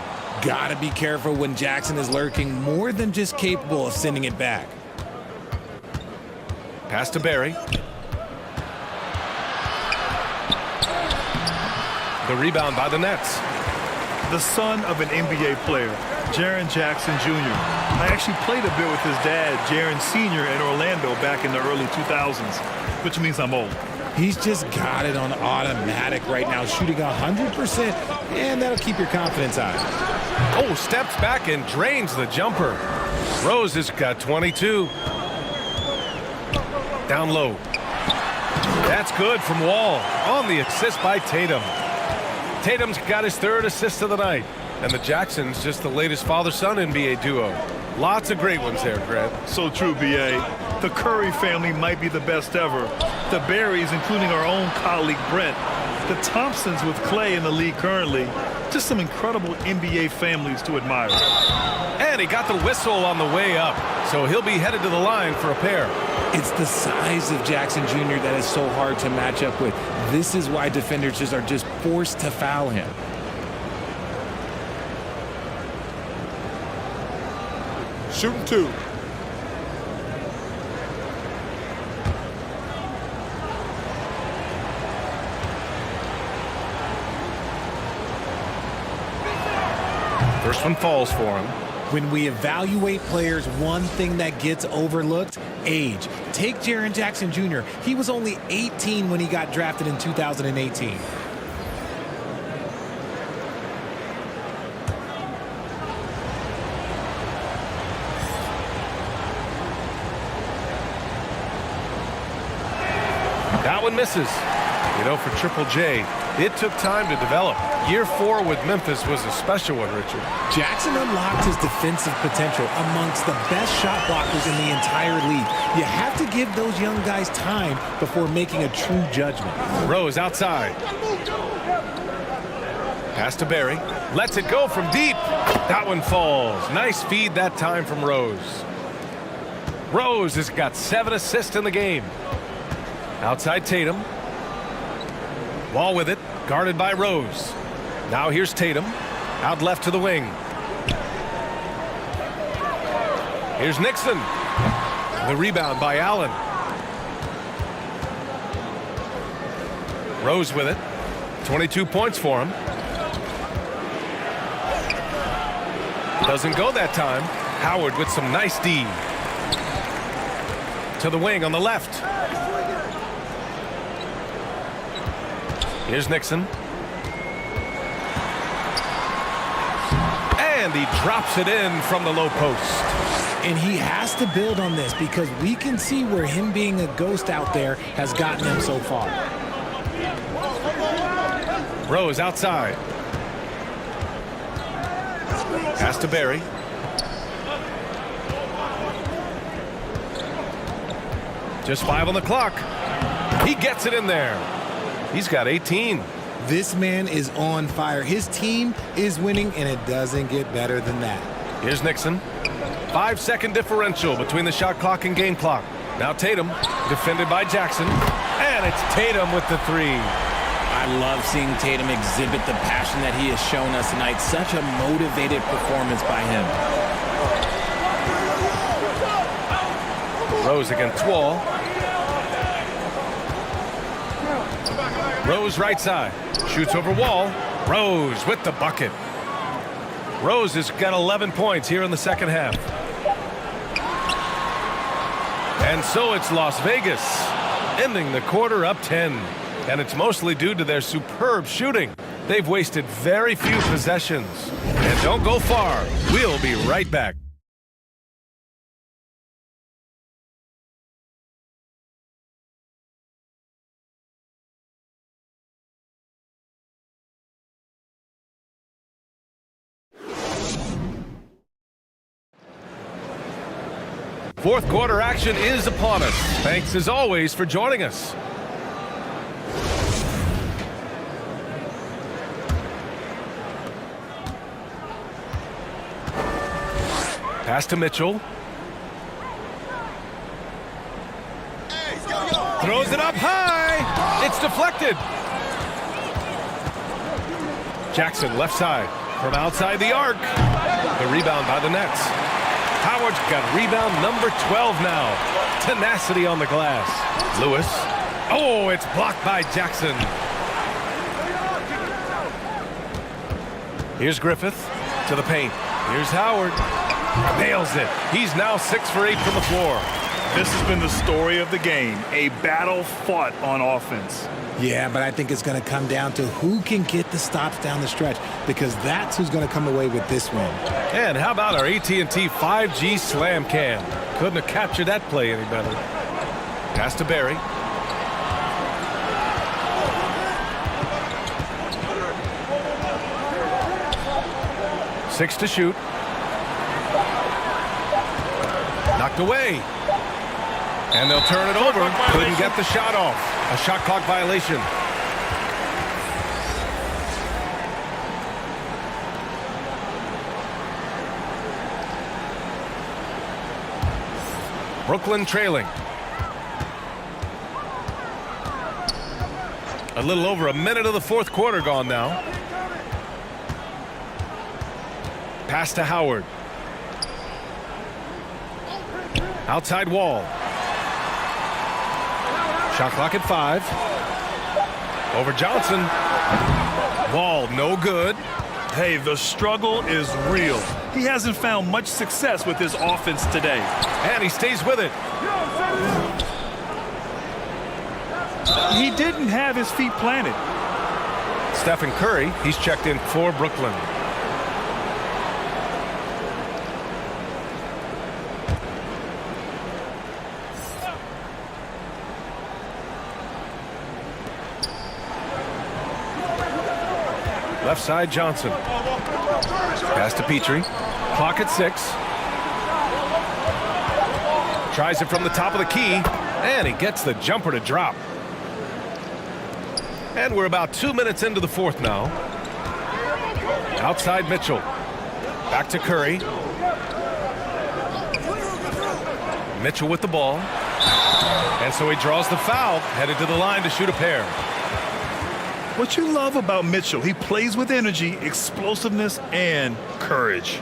S4: Gotta be careful when Jackson is lurking, more than just capable of sending it back.
S1: Pass to Barry. The rebound by the Nets.
S2: The son of an NBA player, Jaren Jackson Jr. I actually played a bit with his dad, Jaren Sr. in Orlando back in the early 2000s, which means I'm old.
S4: He's just got it on automatic right now, shooting 100%, and that'll keep your confidence high.
S1: Oh, steps back and drains the jumper. Rose has got 22. Down low. That's good from Wall. On the assist by Tatum. Tatum's got his third assist of the night. And the Jacksons just the latest father-son NBA duo. Lots of great ones there, Grant.
S2: So true, B.A. The Curry family might be the best ever. The Barrys, including our own colleague Brent. The Thompsons with Clay in the league currently. Just some incredible NBA families to admire.
S1: And he got the whistle on the way up. So he'll be headed to the line for a pair.
S4: It's the size of Jackson Jr. that is so hard to match up with. This is why defenders are just forced to foul him.
S8: Shooting two.
S1: First one falls for him.
S4: When we evaluate players, one thing that gets overlooked, age. Take Jaren Jackson Jr. He was only 18 when he got drafted in 2018.
S1: That one misses. You know, for Triple J, it took time to develop. Year 4 with Memphis was a special one, Richard.
S4: Jackson unlocked his defensive potential amongst the best shot blockers in the entire league. You have to give those young guys time before making a true judgment.
S1: Rose outside. Pass to Barry. Lets it go from deep. That one falls. Nice feed that time from Rose. Rose has got 7 assists in the game. Outside Tatum. Wall with it. Guarded by Rose. Now here's Tatum. Out left to the wing. Here's Nixon. The rebound by Allen. Rose with it. 22 points for him. Doesn't go that time. Howard with some nice D. To the wing on the left. Here's Nixon. And he drops it in from the low post.
S4: And he has to build on this because we can see where him being a ghost out there has gotten him so far.
S1: Rose outside. Pass to Barry. Just 5 on the clock. He gets it in there. He's got 18.
S4: This man is on fire. His team is winning, and it doesn't get better than that.
S1: Here's Nixon. 5-second differential between the shot clock and game clock. Now Tatum, defended by Jackson. And it's Tatum with the 3.
S4: I love seeing Tatum exhibit the passion that he has shown us tonight. Such a motivated performance by him.
S1: Rose against Wall. Rose right side. Shoots over Wall. Rose with the bucket. Rose has got 11 points here in the second half. And so it's Las Vegas, ending the quarter up 10. And it's mostly due to their superb shooting. They've wasted very few possessions. And don't go far. We'll be right back. Fourth quarter action is upon us. Thanks as always for joining us. Pass to Mitchell. Throws it up high. It's deflected. Jackson left side from outside the arc. The rebound by the Nets. Howard's got rebound number 12 now. Tenacity on the glass. Lewis. Oh, it's blocked by Jackson. Here's Griffith to the paint. Here's Howard. Nails it. He's now 6 for 8 from the floor.
S2: This has been the story of the game, a battle fought on offense.
S4: Yeah, but I think it's going to come down to who can get the stops down the stretch, because that's who's going to come away with this win.
S1: And how about our AT&T 5G Slam Cam? Couldn't have captured that play any better. Pass to Barry. Six to shoot. Knocked away. And they'll turn it over. Couldn't get the shot off. A shot clock violation. Brooklyn trailing. A little over a minute of the fourth quarter gone now. Pass to Howard. Outside wall. Shot clock at 5. Over Johnson. Wall no good.
S2: Hey, the struggle is real. He hasn't found much success with his offense today.
S1: And he stays with it.
S2: He didn't have his feet planted.
S1: Steph and Curry, he's checked in for Brooklyn. Left side, Johnson. Pass to Petrie. Clock at 6. Tries it from the top of the key, and he gets the jumper to drop. And we're about 2 minutes into the fourth now. Outside Mitchell. Back to Curry. Mitchell with the ball. And so he draws the foul, headed to the line to shoot a pair.
S2: What you love about Mitchell, he plays with energy, explosiveness, and courage.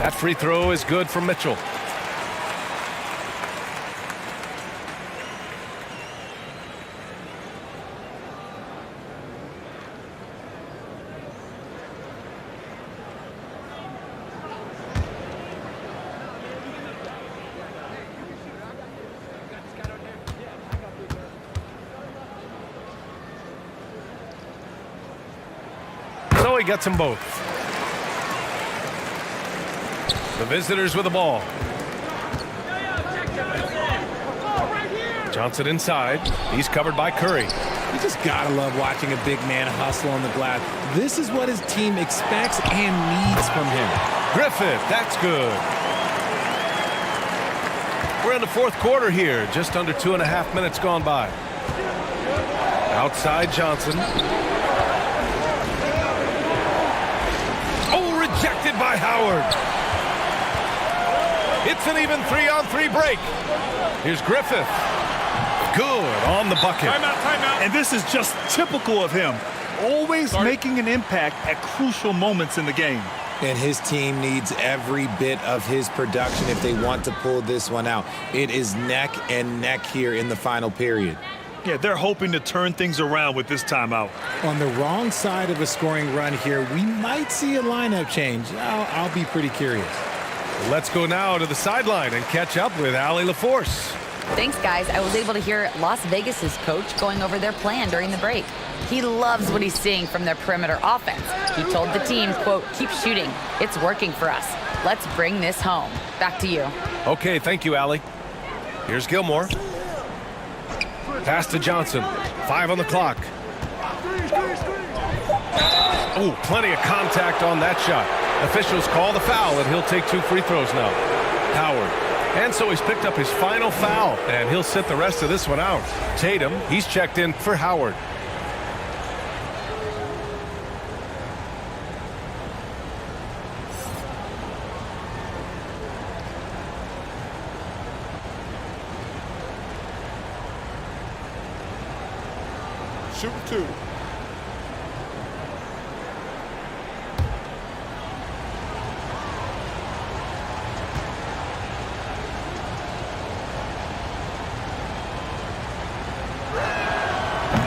S1: That free throw is good for Mitchell. So he gets them both. The visitors with the ball. Johnson inside. He's covered by Curry.
S4: You just gotta love watching a big man hustle on the glass. This is what his team expects and needs from him.
S1: Griffith, that's good. We're in the fourth quarter here. Just under 2.5 minutes gone by. Outside Johnson. Oh, rejected by Howard. It's an even 3-on-3 break. Here's Griffith. Good on the bucket.
S2: Timeout. And this is just typical of him. Always making an impact at crucial moments in the game.
S4: And his team needs every bit of his production if they want to pull this one out. It is neck and neck here in the final period.
S2: Yeah, they're hoping to turn things around with this timeout.
S4: On the wrong side of a scoring run here, we might see a lineup change. I'll be pretty curious.
S1: Let's go now to the sideline and catch up with Allie LaForce.
S5: Thanks, guys. I was able to hear Las Vegas's coach going over their plan during the break. He loves what he's seeing from their perimeter offense. He told the team, quote, "Keep shooting. It's working for us. Let's bring this home." Back to you.
S1: Okay, thank you, Allie. Here's Gilmore. Pass to Johnson. 5 on the clock. Oh, plenty of contact on that shot. Officials call the foul, and he'll take 2 free throws now. Howard. And so he's picked up his final foul, and he'll sit the rest of this one out. Tatum, he's checked in for Howard.
S9: Shoot 2.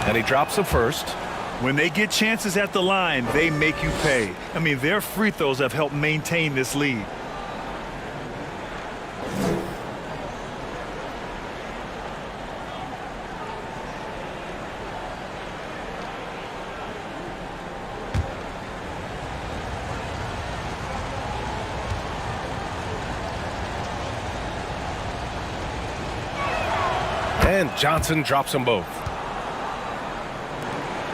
S1: And he drops the first.
S2: When they get chances at the line, they make you pay. I mean, their free throws have helped maintain this lead.
S1: And Johnson drops them both.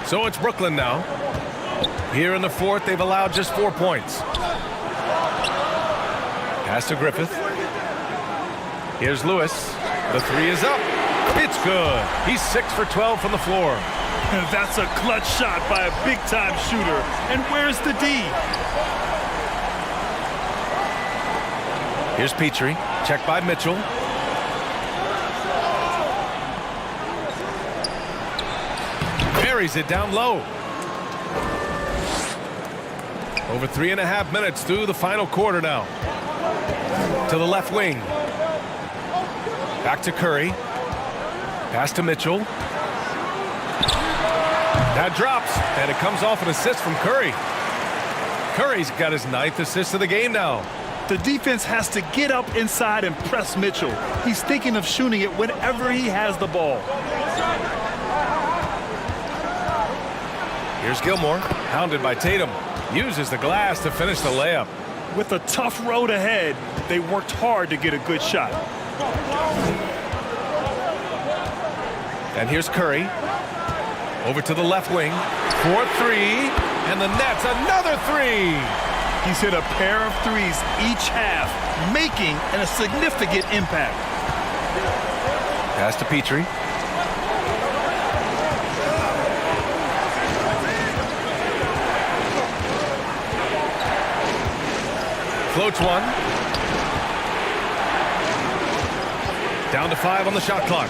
S1: So it's Brooklyn now. Here in the fourth, they've allowed just 4 points. Pass to Griffith. Here's Lewis. The 3 is up. It's good. He's 6 for 12 from the floor.
S2: And that's a clutch shot by a big-time shooter. And where's the D?
S1: Here's Petrie. Checked by Mitchell. Buries it down low. Over 3.5 minutes through the final quarter now. To the left wing. Back to Curry. Pass to Mitchell. That drops, and it comes off an assist from Curry. Curry's got his 9th assist of the game now.
S2: The defense has to get up inside and press Mitchell. He's thinking of shooting it whenever he has the ball.
S1: Here's Gilmore, hounded by Tatum. Uses the glass to finish the layup.
S2: With a tough road ahead, they worked hard to get a good shot.
S1: And here's Curry. Over to the left wing. 4-3. And the Nets, another 3.
S2: He's hit a pair of threes each half, making a significant impact.
S1: Pass to Petrie. Floats one. Down to 5 on the shot clock.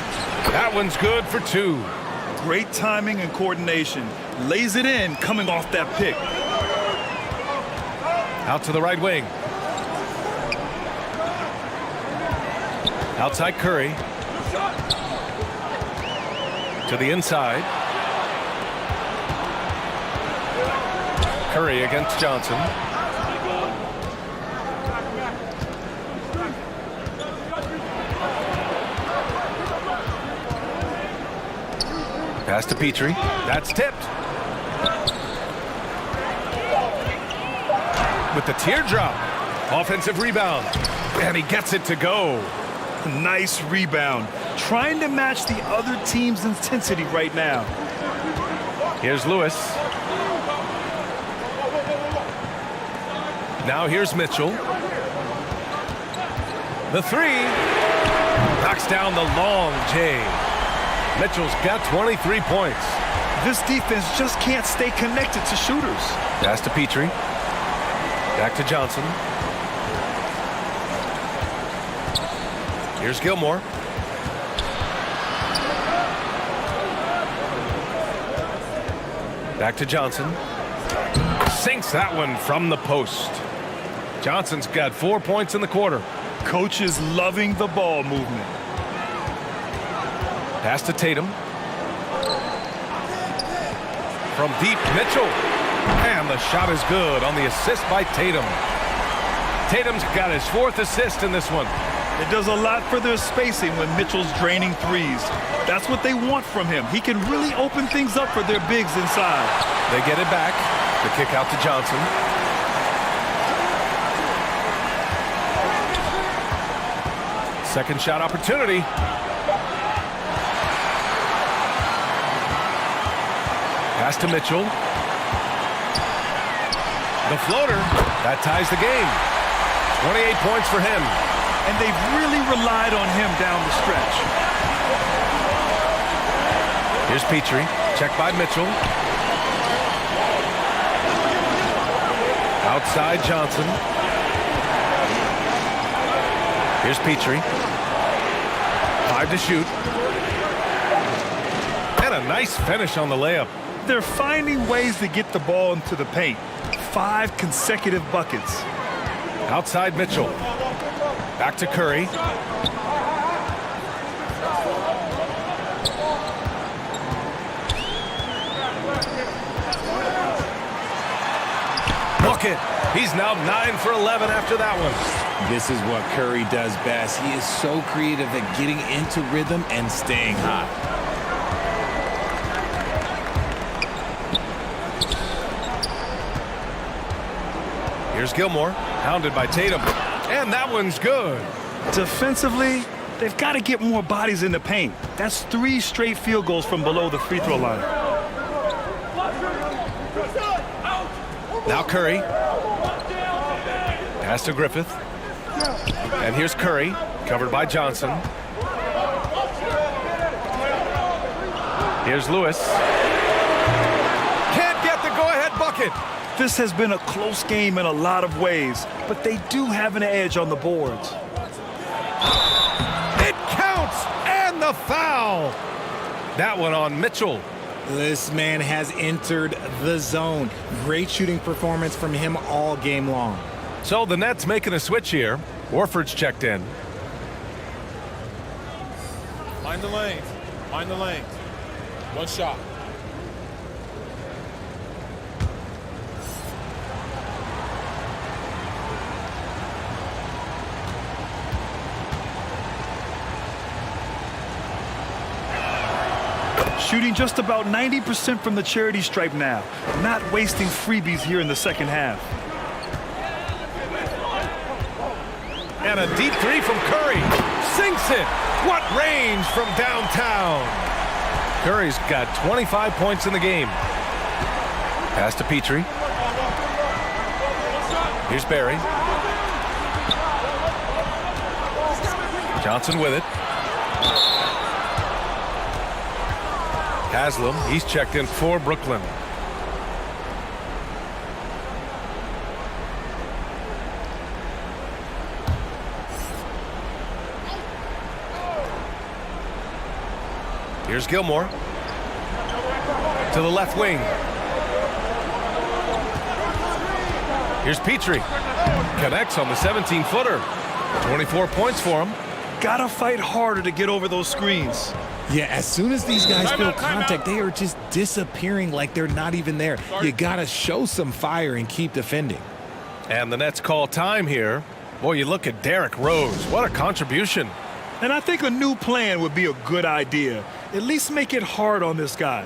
S1: That one's good for 2.
S2: Great timing and coordination. Lays it in coming off that pick.
S1: Out to the right wing. Outside Curry. To the inside. Curry against Johnson. Pass to Petrie. That's tipped. With the teardrop. Offensive rebound. And he gets it to go.
S2: Nice rebound. Trying to match the other team's intensity right now.
S1: Here's Lewis. Now here's Mitchell. The 3. Knocks down the long J. Mitchell's got 23 points.
S2: This defense just can't stay connected to shooters.
S1: Pass to Petrie. Back to Johnson. Here's Gilmore. Back to Johnson. Sinks that one from the post. Johnson's got 4 points in the quarter.
S2: Coach is loving the ball movement.
S1: Pass to Tatum. From deep, Mitchell. And the shot is good on the assist by Tatum. Tatum's got his 4th assist in this one.
S2: It does a lot for their spacing when Mitchell's draining threes. That's what they want from him. He can really open things up for their bigs inside.
S1: They get it back. The kick out to Johnson. Second shot opportunity. Pass to Mitchell. The floater. That ties the game. 28 points for him.
S2: And they've really relied on him down the stretch.
S1: Here's Petrie. Check by Mitchell. Outside Johnson. Here's Petrie. 5 to shoot. And a nice finish on the layup.
S2: They're finding ways to get the ball into the paint. 5 consecutive buckets.
S1: Outside Mitchell. Back to Curry. Bucket. He's now 9 for 11 after that one.
S4: This is what Curry does best. He is so creative at getting into rhythm and staying hot.
S1: Here's Gilmore, hounded by Tatum. And that one's good.
S2: Defensively, they've got to get more bodies in the paint. That's 3 straight field goals from below the free throw line.
S1: Now Curry. Pass to Griffith. And here's Curry, covered by Johnson. Here's Lewis. Can't get the go-ahead bucket.
S2: This has been a close game in a lot of ways, but they do have an edge on the boards.
S1: It counts, and the foul. That one on Mitchell.
S4: This man has entered the zone. Great shooting performance from him all game long.
S1: So the Nets making a switch here. Warford's checked in.
S9: Mind the lanes. Mind the lanes. One shot.
S2: Shooting just about 90% from the charity stripe now. Not wasting freebies here in the second half.
S1: And a deep 3 from Curry. Sinks it. What range from downtown. Curry's got 25 points in the game. Pass to Petrie. Here's Barry. Johnson with it. Haslam, he's checked in for Brooklyn. Here's Gilmore. To the left wing. Here's Petrie. Connects on the 17-footer. 24 points for him.
S2: Gotta fight harder to get over those screens.
S4: Yeah, as soon as these guys feel contact, they are just disappearing like they're not even there. You gotta show some fire and keep defending.
S1: And the Nets call time here. Boy, you look at Derrick Rose. What a contribution.
S2: And I think a new plan would be a good idea. At least make it hard on this guy.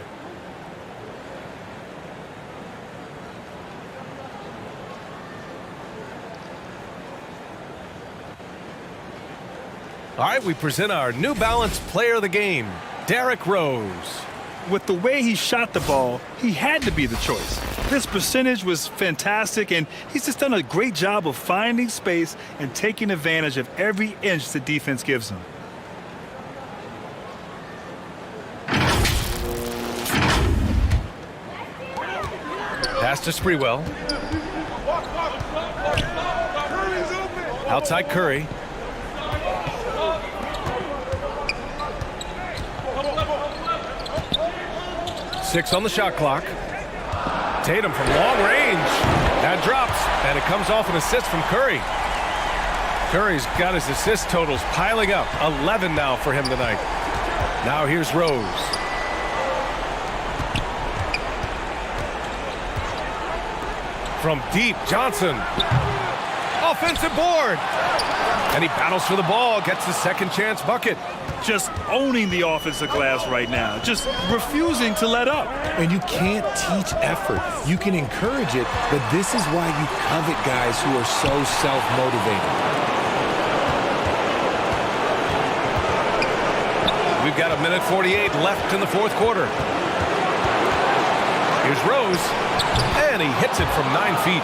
S1: All right, we present our New Balance player of the game, Derrick Rose.
S2: With the way he shot the ball, he had to be the choice. His percentage was fantastic, and he's just done a great job of finding space and taking advantage of every inch the defense gives him.
S1: Pass to Sprewell. Outside Curry. Six on the shot clock. Tatum from long range. That drops, and it comes off an assist from Curry. Curry's got his assist totals piling up. 11 now for him tonight. Now here's Rose. From deep, Johnson. Offensive board. And he battles for the ball, gets his second chance bucket.
S2: Just owning the offensive glass right now. Just refusing to let up.
S4: And you can't teach effort. You can encourage it, but this is why you covet guys who are so self-motivated.
S1: We've got 1:48 left in the fourth quarter. Here's Rose, and he hits it from 9 feet.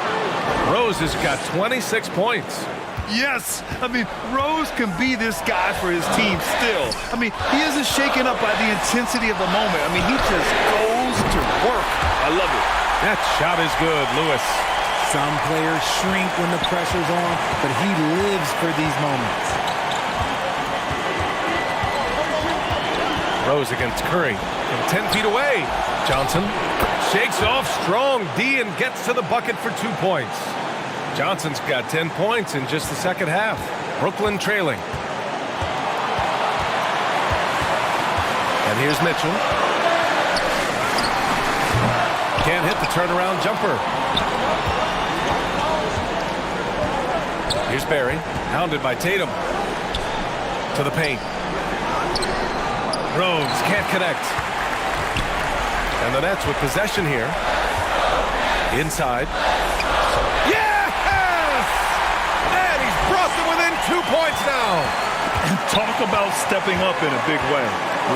S1: Rose has got 26 points.
S2: Yes, I mean, Rose can be this guy for his team still. I mean, he isn't shaken up by the intensity of the moment. I mean, he just goes to work. I love it.
S1: That shot is good, Lewis.
S4: Some players shrink when the pressure's on, but he lives for these moments.
S1: Rose against Curry from 10 feet away. Johnson shakes off strong D and gets to the bucket for 2 points. Johnson's got 10 points in just the second half. Brooklyn trailing. And here's Mitchell. Can't hit the turnaround jumper. Here's Barry, hounded by Tatum. To the paint. Rose can't connect. And the Nets with possession here. Inside. Brought them within 2 points now.
S2: And talk about stepping up in a big way.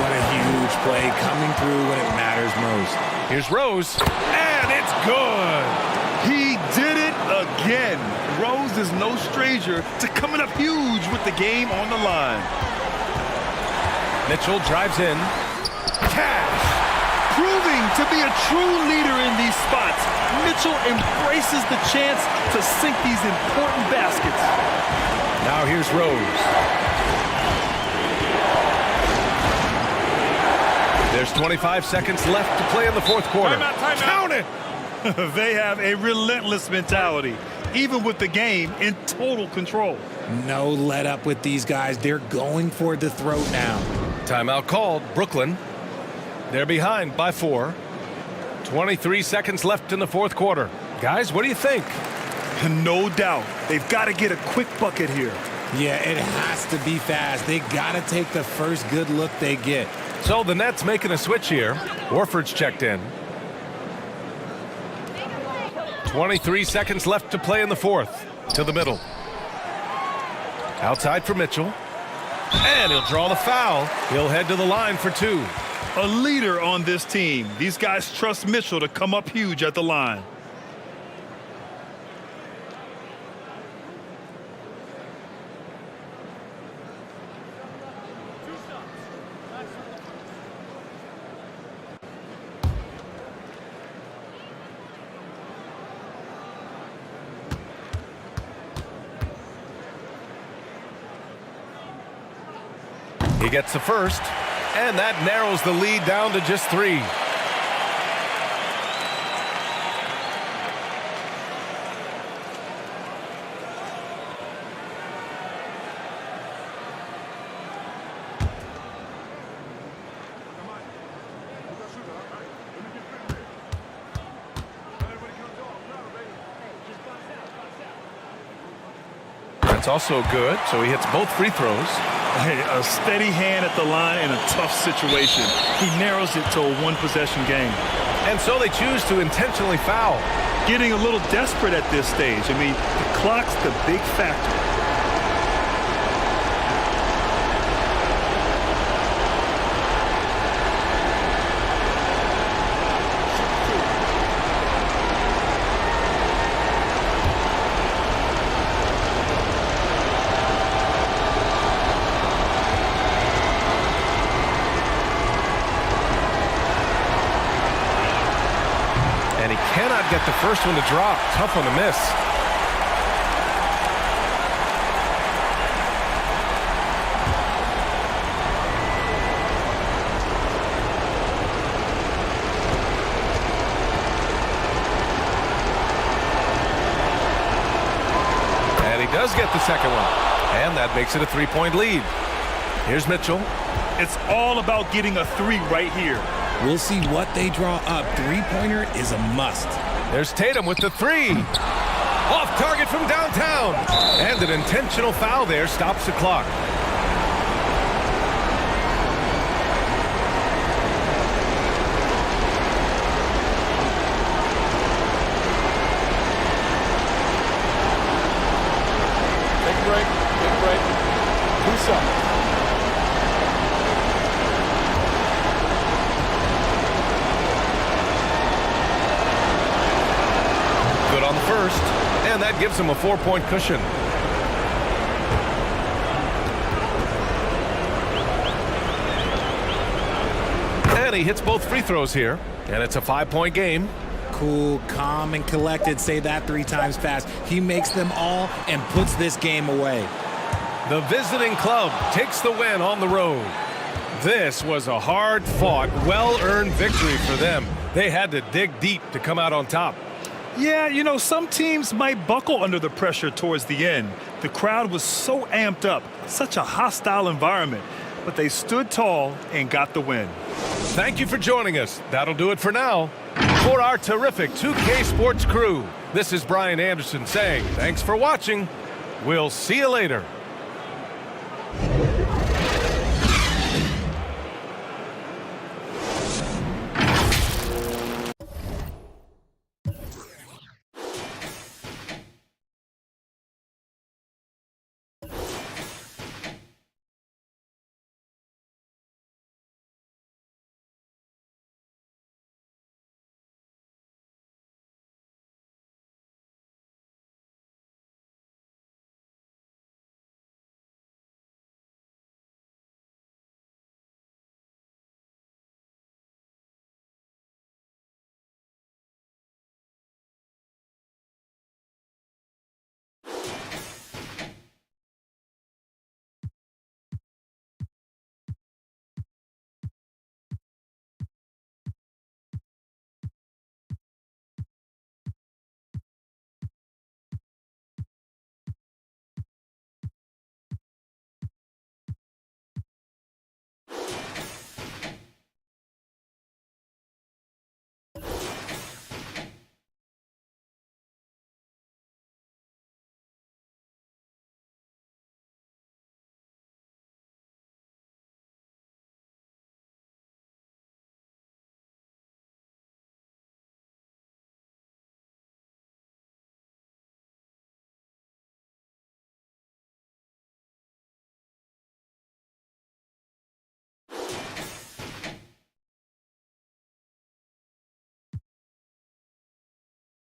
S4: What a huge play coming through when it matters most.
S1: Here's Rose, and it's good.
S2: He did it again. Rose is no stranger to coming up huge with the game on the line.
S1: Mitchell drives in. Cash.
S2: Proving to be a true leader in these spots, Mitchell embraces the chance to sink these important baskets.
S1: Now here's Rose. There's 25 seconds left to play in the fourth quarter.
S2: Timeout.
S1: Count it!
S2: They have a relentless mentality, even with the game in total control.
S4: No let up with these guys. They're going for the throat now.
S1: Timeout called. Brooklyn. They're behind by 4. 23 seconds left in the fourth quarter. Guys, what do you think?
S2: No doubt. They've got to get a quick bucket here.
S4: Yeah, it has to be fast. They got to take the first good look they get.
S1: So the Nets making a switch here. Warford's checked in. 23 seconds left to play in the fourth. To the middle. Outside for Mitchell. And he'll draw the foul. He'll head to the line for 2.
S2: A leader on this team. These guys trust Mitchell to come up huge at the line.
S1: He gets the first, and that narrows the lead down to just 3. That's also good, so he hits both free throws.
S2: Hey, a steady hand at the line in a tough situation. He narrows it to a one-possession game.
S1: And so they choose to intentionally foul.
S2: Getting a little desperate at this stage. I mean, the clock's the big factor.
S1: Get the first one to drop. Tough one to miss. Does get the second one. And that makes it a 3-point lead. Here's Mitchell.
S2: It's all about getting a 3 right here.
S4: We'll see what they draw up. Three-pointer is a must.
S1: There's Tatum with the 3. Off target from downtown. And an intentional foul there stops the clock.
S9: Take a break. Take a break. 2 seconds.
S1: Good on the first. And that gives him a 4-point cushion. And he hits both free throws here. And it's a 5-point game.
S4: Cool, calm, and collected. Say that 3 times fast. He makes them all and puts this game away.
S1: The visiting club takes the win on the road. This was a hard-fought, well-earned victory for them. They had to dig deep to come out on top.
S2: Yeah, you know, some teams might buckle under the pressure towards the end. The crowd was so amped up, such a hostile environment, but they stood tall and got the win.
S1: Thank you for joining us. That'll do it for now. For our terrific 2K Sports crew, this is Brian Anderson saying thanks for watching. We'll see you later.